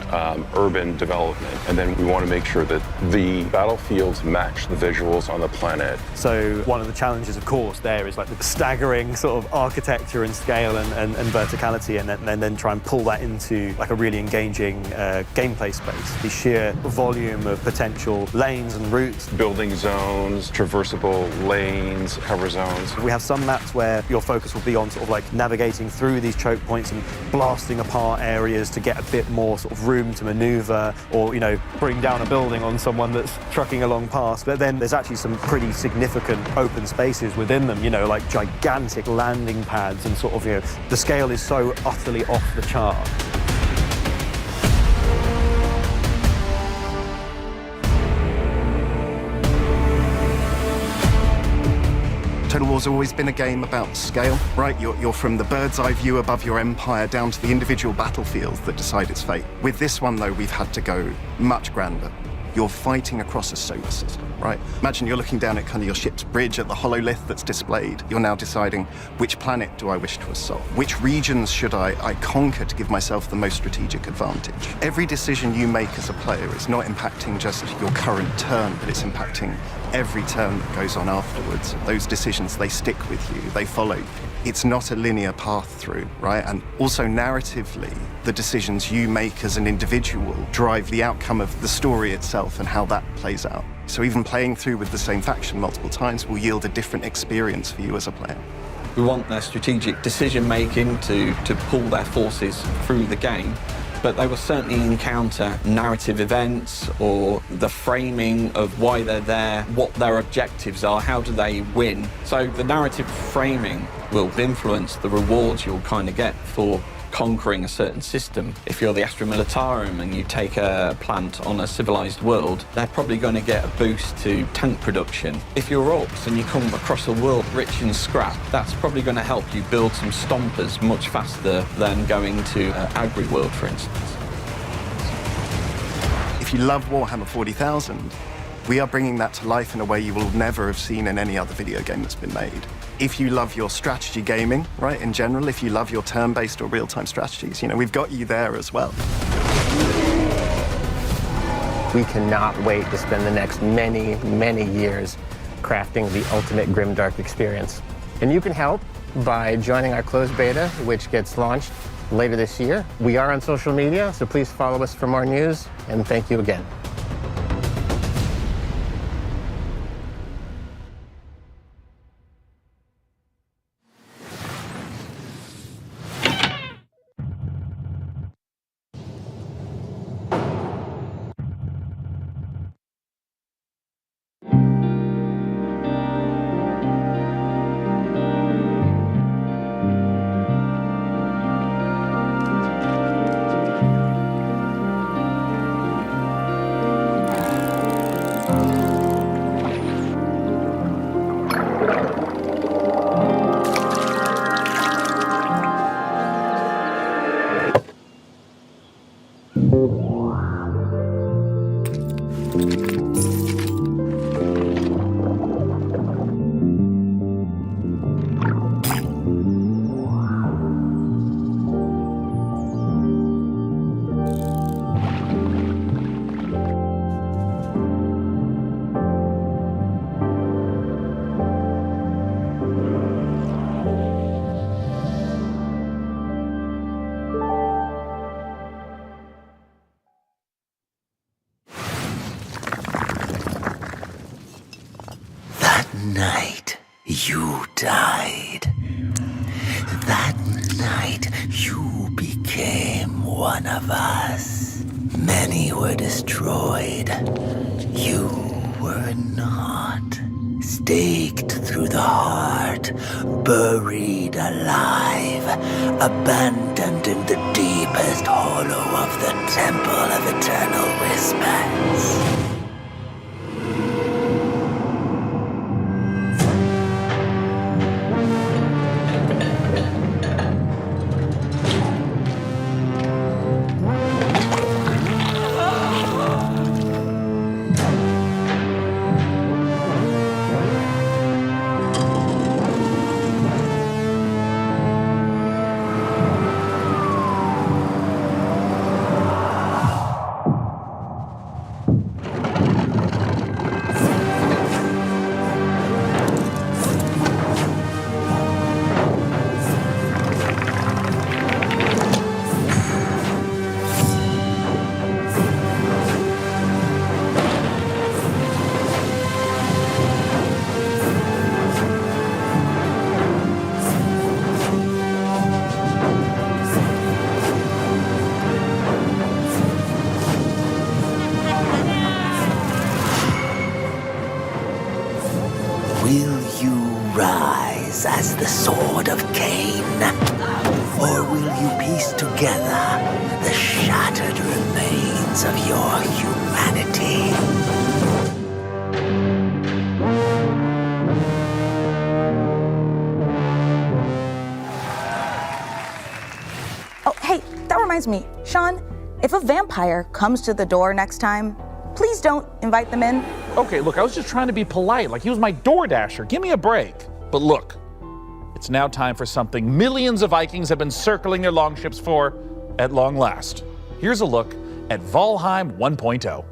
Speaker 11: urban development. And then we want to make sure that the battlefields match the visuals on the planet.
Speaker 13: So one of the challenges, of course, there is like the staggering sort of architecture and scale and verticality, and then try and pull that into like a really engaging gameplay space. The sheer volume of potential lanes and routes.
Speaker 11: Building zones, traversable lanes, cover zones.
Speaker 13: We have some maps where your focus will be on sort of like navigating through these choke points and blasting apart areas to get a bit more sort of room to maneuver, or bring down a building on someone that's trucking along past. But then there's actually some pretty significant open spaces within them, like gigantic landing pads, and sort of the scale is so utterly off the chart.
Speaker 14: Total War's always been a game about scale, right? You're from the bird's eye view above your empire down to the individual battlefields that decide its fate. With this one, though, we've had to go much grander. You're fighting across a solar system, right? Imagine you're looking down at kind of your ship's bridge at the hololith that's displayed. You're now deciding, which planet do I wish to assault? Which regions should I conquer to give myself the most strategic advantage? Every decision you make as a player is not impacting just your current turn, but it's impacting every turn that goes on afterwards. Those decisions, they stick with you, they follow you. It's not a linear path through, right? And also narratively, the decisions you make as an individual drive the outcome of the story itself and how that plays out. So even playing through with the same faction multiple times will yield a different experience for you as a player.
Speaker 6: We want their strategic decision-making to pull their forces through the game, but they will certainly encounter narrative events or the framing of why they're there, what their objectives are, how do they win. So the narrative framing will influence the rewards you'll kind of get for conquering a certain system. If you're the Astra Militarum and you take a plant on a civilized world, they're probably going to get a boost to tank production. If you're orcs and you come across a world rich in scrap, that's probably going to help you build some stompers much faster than going to agri-world, for instance.
Speaker 14: If you love Warhammer 40,000, we are bringing that to life in a way you will never have seen in any other video game that's been made. If you love your strategy gaming, right, in general, if you love your turn-based or real-time strategies, we've got you there as well.
Speaker 24: We cannot wait to spend the next many, many years crafting the ultimate grimdark experience. And you can help by joining our closed beta, which gets launched later this year. We are on social media, so please follow us for more news, and thank you again.
Speaker 16: Night you died. That night you became one of us. Many were destroyed. You were not. Staked through the heart, buried alive, abandoned in the deepest hollow of the Temple of Eternal Whispers. Will you rise as the sword of Cain? Or will you piece together the shattered remains of your humanity?
Speaker 8: Oh, hey, that reminds me. Sean, if a vampire comes to the door next time, please don't invite them in.
Speaker 10: Okay, look, I was just trying to be polite, like he was my door dasher. Give me a break. But look, it's now time for something millions of Vikings have been circling their longships for at long last. Here's a look at Valheim 1.0.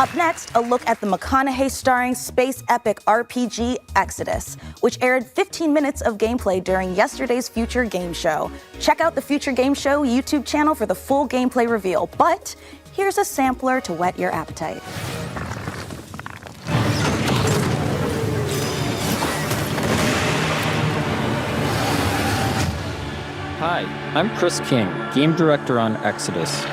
Speaker 8: Up next, a look at the McConaughey starring space epic RPG Exodus, which aired 15 minutes of gameplay during yesterday's Future Game Show. Check out the Future Game Show YouTube channel for the full gameplay reveal, but here's a sampler to whet your appetite.
Speaker 1: Hi, I'm Chris King, game director on Exodus.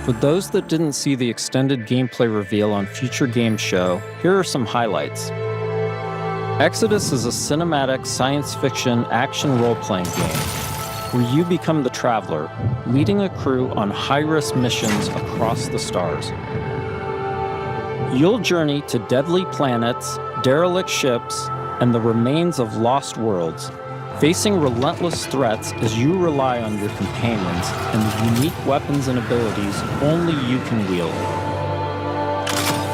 Speaker 1: For those that didn't see the extended gameplay reveal on Future Game Show, here are some highlights. Exodus is a cinematic science fiction action role-playing game where you become the Traveler, leading a crew on high-risk missions across the stars. You'll journey to deadly planets, derelict ships, and the remains of lost worlds, facing relentless threats as you rely on your companions and the unique weapons and abilities only you can wield.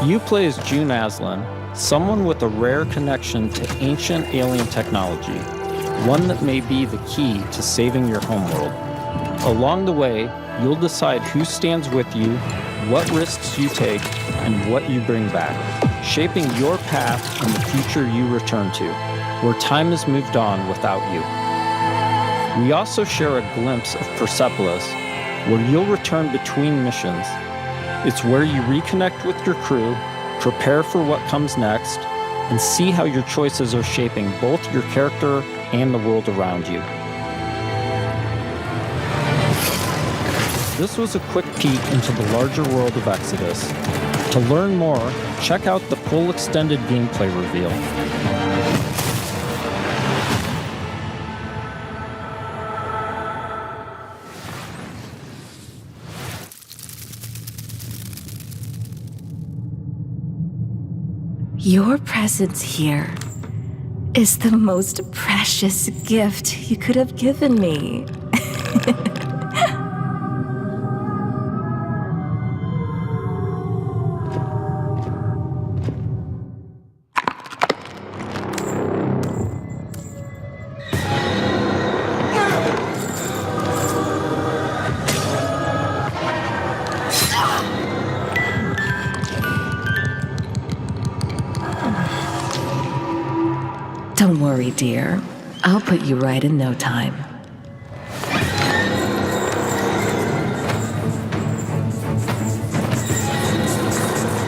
Speaker 1: You play as June Aslan, someone with a rare connection to ancient alien technology, one that may be the key to saving your homeworld. Along the way, you'll decide who stands with you, what risks you take, and what you bring back, shaping your path and the future you return to, where time has moved on without you. We also share a glimpse of Persepolis, where you'll return between missions. It's where you reconnect with your crew, prepare for what comes next, and see how your choices are shaping both your character and the world around you. This was a quick peek into the larger world of Exodus. To learn more, check out the full extended gameplay reveal.
Speaker 2: Your presence here is the most precious gift you could have given me. Don't worry, dear. I'll put you right in no time.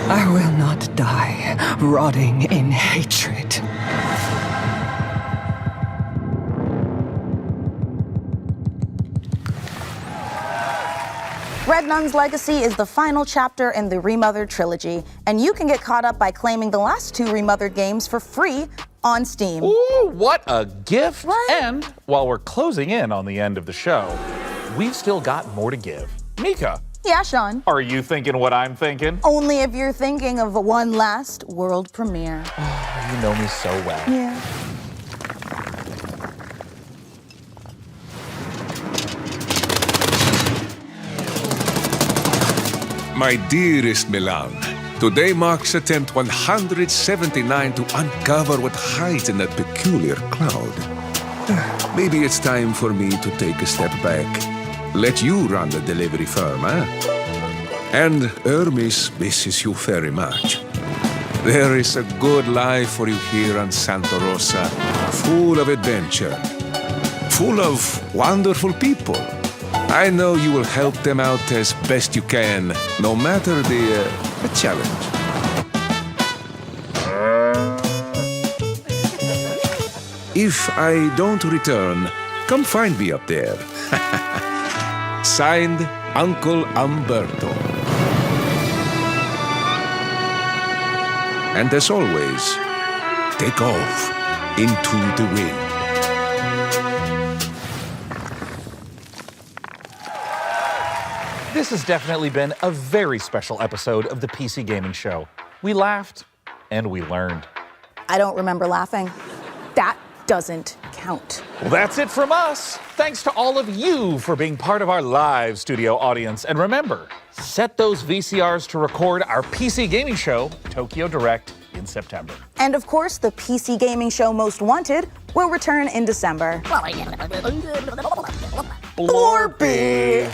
Speaker 3: I will not die, rotting in hatred.
Speaker 8: Red Nun's Legacy is the final chapter in the Remothered trilogy, and you can get caught up by claiming the last 2 Remothered games for free on Steam.
Speaker 10: Ooh, what a gift! Right? And while we're closing in on the end of the show, we've still got more to give. Mica.
Speaker 8: Yeah, Sean.
Speaker 10: Are you thinking what I'm thinking?
Speaker 8: Only if you're thinking of one last world premiere.
Speaker 10: Oh, you know me so well.
Speaker 8: Yeah.
Speaker 15: My dearest Milan, today marks attempt 179 to uncover what hides in that peculiar cloud. Maybe it's time for me to take a step back. Let you run the delivery firm, huh? And Hermes misses you very much. There is a good life for you here on Santa Rosa, full of adventure, full of wonderful people. I know you will help them out as best you can, no matter the challenge. If I don't return, come find me up there. Signed, Uncle Umberto. And as always, take off into the wind.
Speaker 10: This has definitely been a very special episode of the PC Gaming Show. We laughed and we learned.
Speaker 8: I don't remember laughing. That doesn't count.
Speaker 10: Well, that's it from us. Thanks to all of you for being part of our live studio audience. And remember, set those VCRs to record our PC Gaming Show, Tokyo Direct, in September.
Speaker 8: And of course, the PC Gaming Show Most Wanted will return in December. Blorpy!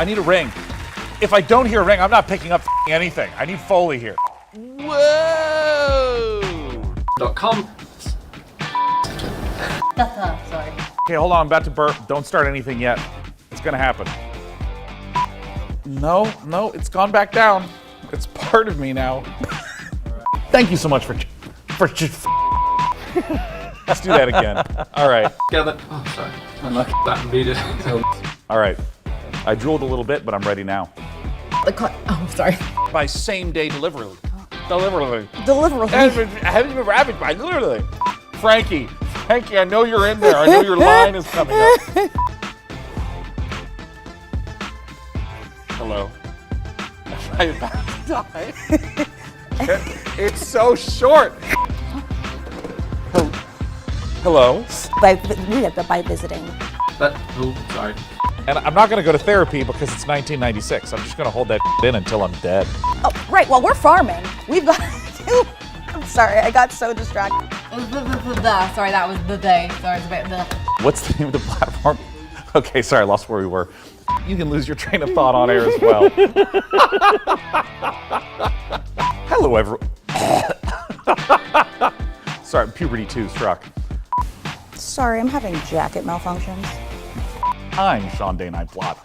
Speaker 10: I need a ring. If I don't hear a ring, I'm not picking up anything. I need Foley here. Whoa!
Speaker 23: .com.
Speaker 20: Sorry.
Speaker 10: Okay, hold on, I'm about to burp. Don't start anything yet. It's gonna happen. No, it's gone back down. It's part of me now. Thank you so much for let's do that again. All right.
Speaker 23: Gather. Oh, sorry. Unlucky. That beat it.
Speaker 10: All right. I drooled a little bit, but I'm ready now.
Speaker 20: Oh, sorry.
Speaker 10: By same day delivery.
Speaker 8: Deliberately.
Speaker 10: Literally. Frankie, I know you're in there. I know your line is coming up. Hello. Am I about to die? It's so short. Hello.
Speaker 8: By visiting.
Speaker 23: Sorry.
Speaker 10: And I'm not going to go to therapy because it's 1996. I'm just going to hold that in until I'm dead.
Speaker 8: Oh, right. Well, we're farming. We've got to. I'm sorry. I got so distracted.
Speaker 20: Sorry, that was the day. Sorry, it's a bit the.
Speaker 10: What's the name of the platform? Okay, sorry, I lost where we were. You can lose your train of thought on air as well. Hello, everyone. Sorry, puberty 2 struck.
Speaker 8: Sorry, I'm having jacket malfunctions.
Speaker 10: I'm Sean Plott,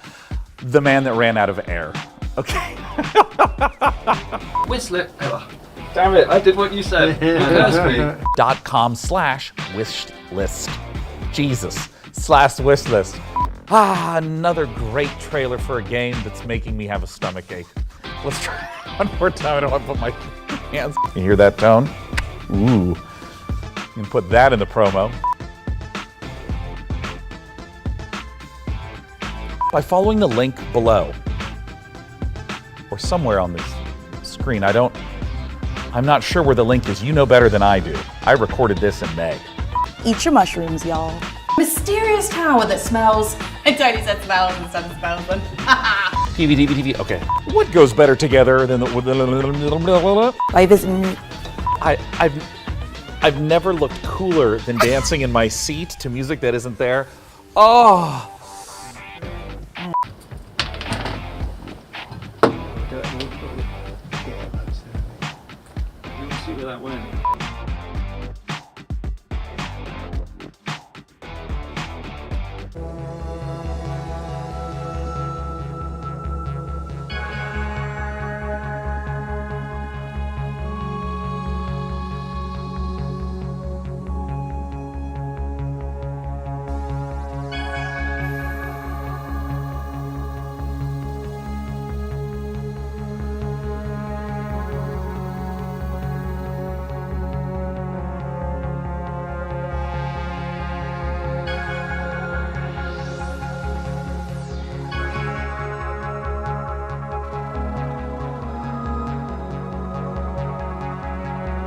Speaker 10: the man that ran out of air. Okay.
Speaker 23: Whistler. Damn it, I did what you said.
Speaker 10: .com/wishlist. Jesus. /wishlist. Another great trailer for a game that's making me have a stomach ache. Let's try it one more time. I don't want to put my hands. You hear that tone? Ooh. You can put that in the promo. By following the link below, or somewhere on this screen. I'm not sure where the link is. You know better than I do. I recorded this in May.
Speaker 8: Eat your mushrooms, y'all.
Speaker 20: Mysterious tower that smells. I totally said smells instead of smells.
Speaker 10: TV. Okay. What goes better together than the...
Speaker 8: By visiting...
Speaker 10: I've never looked cooler than dancing in my seat to music that isn't there. Oh!
Speaker 23: We'll see where that went.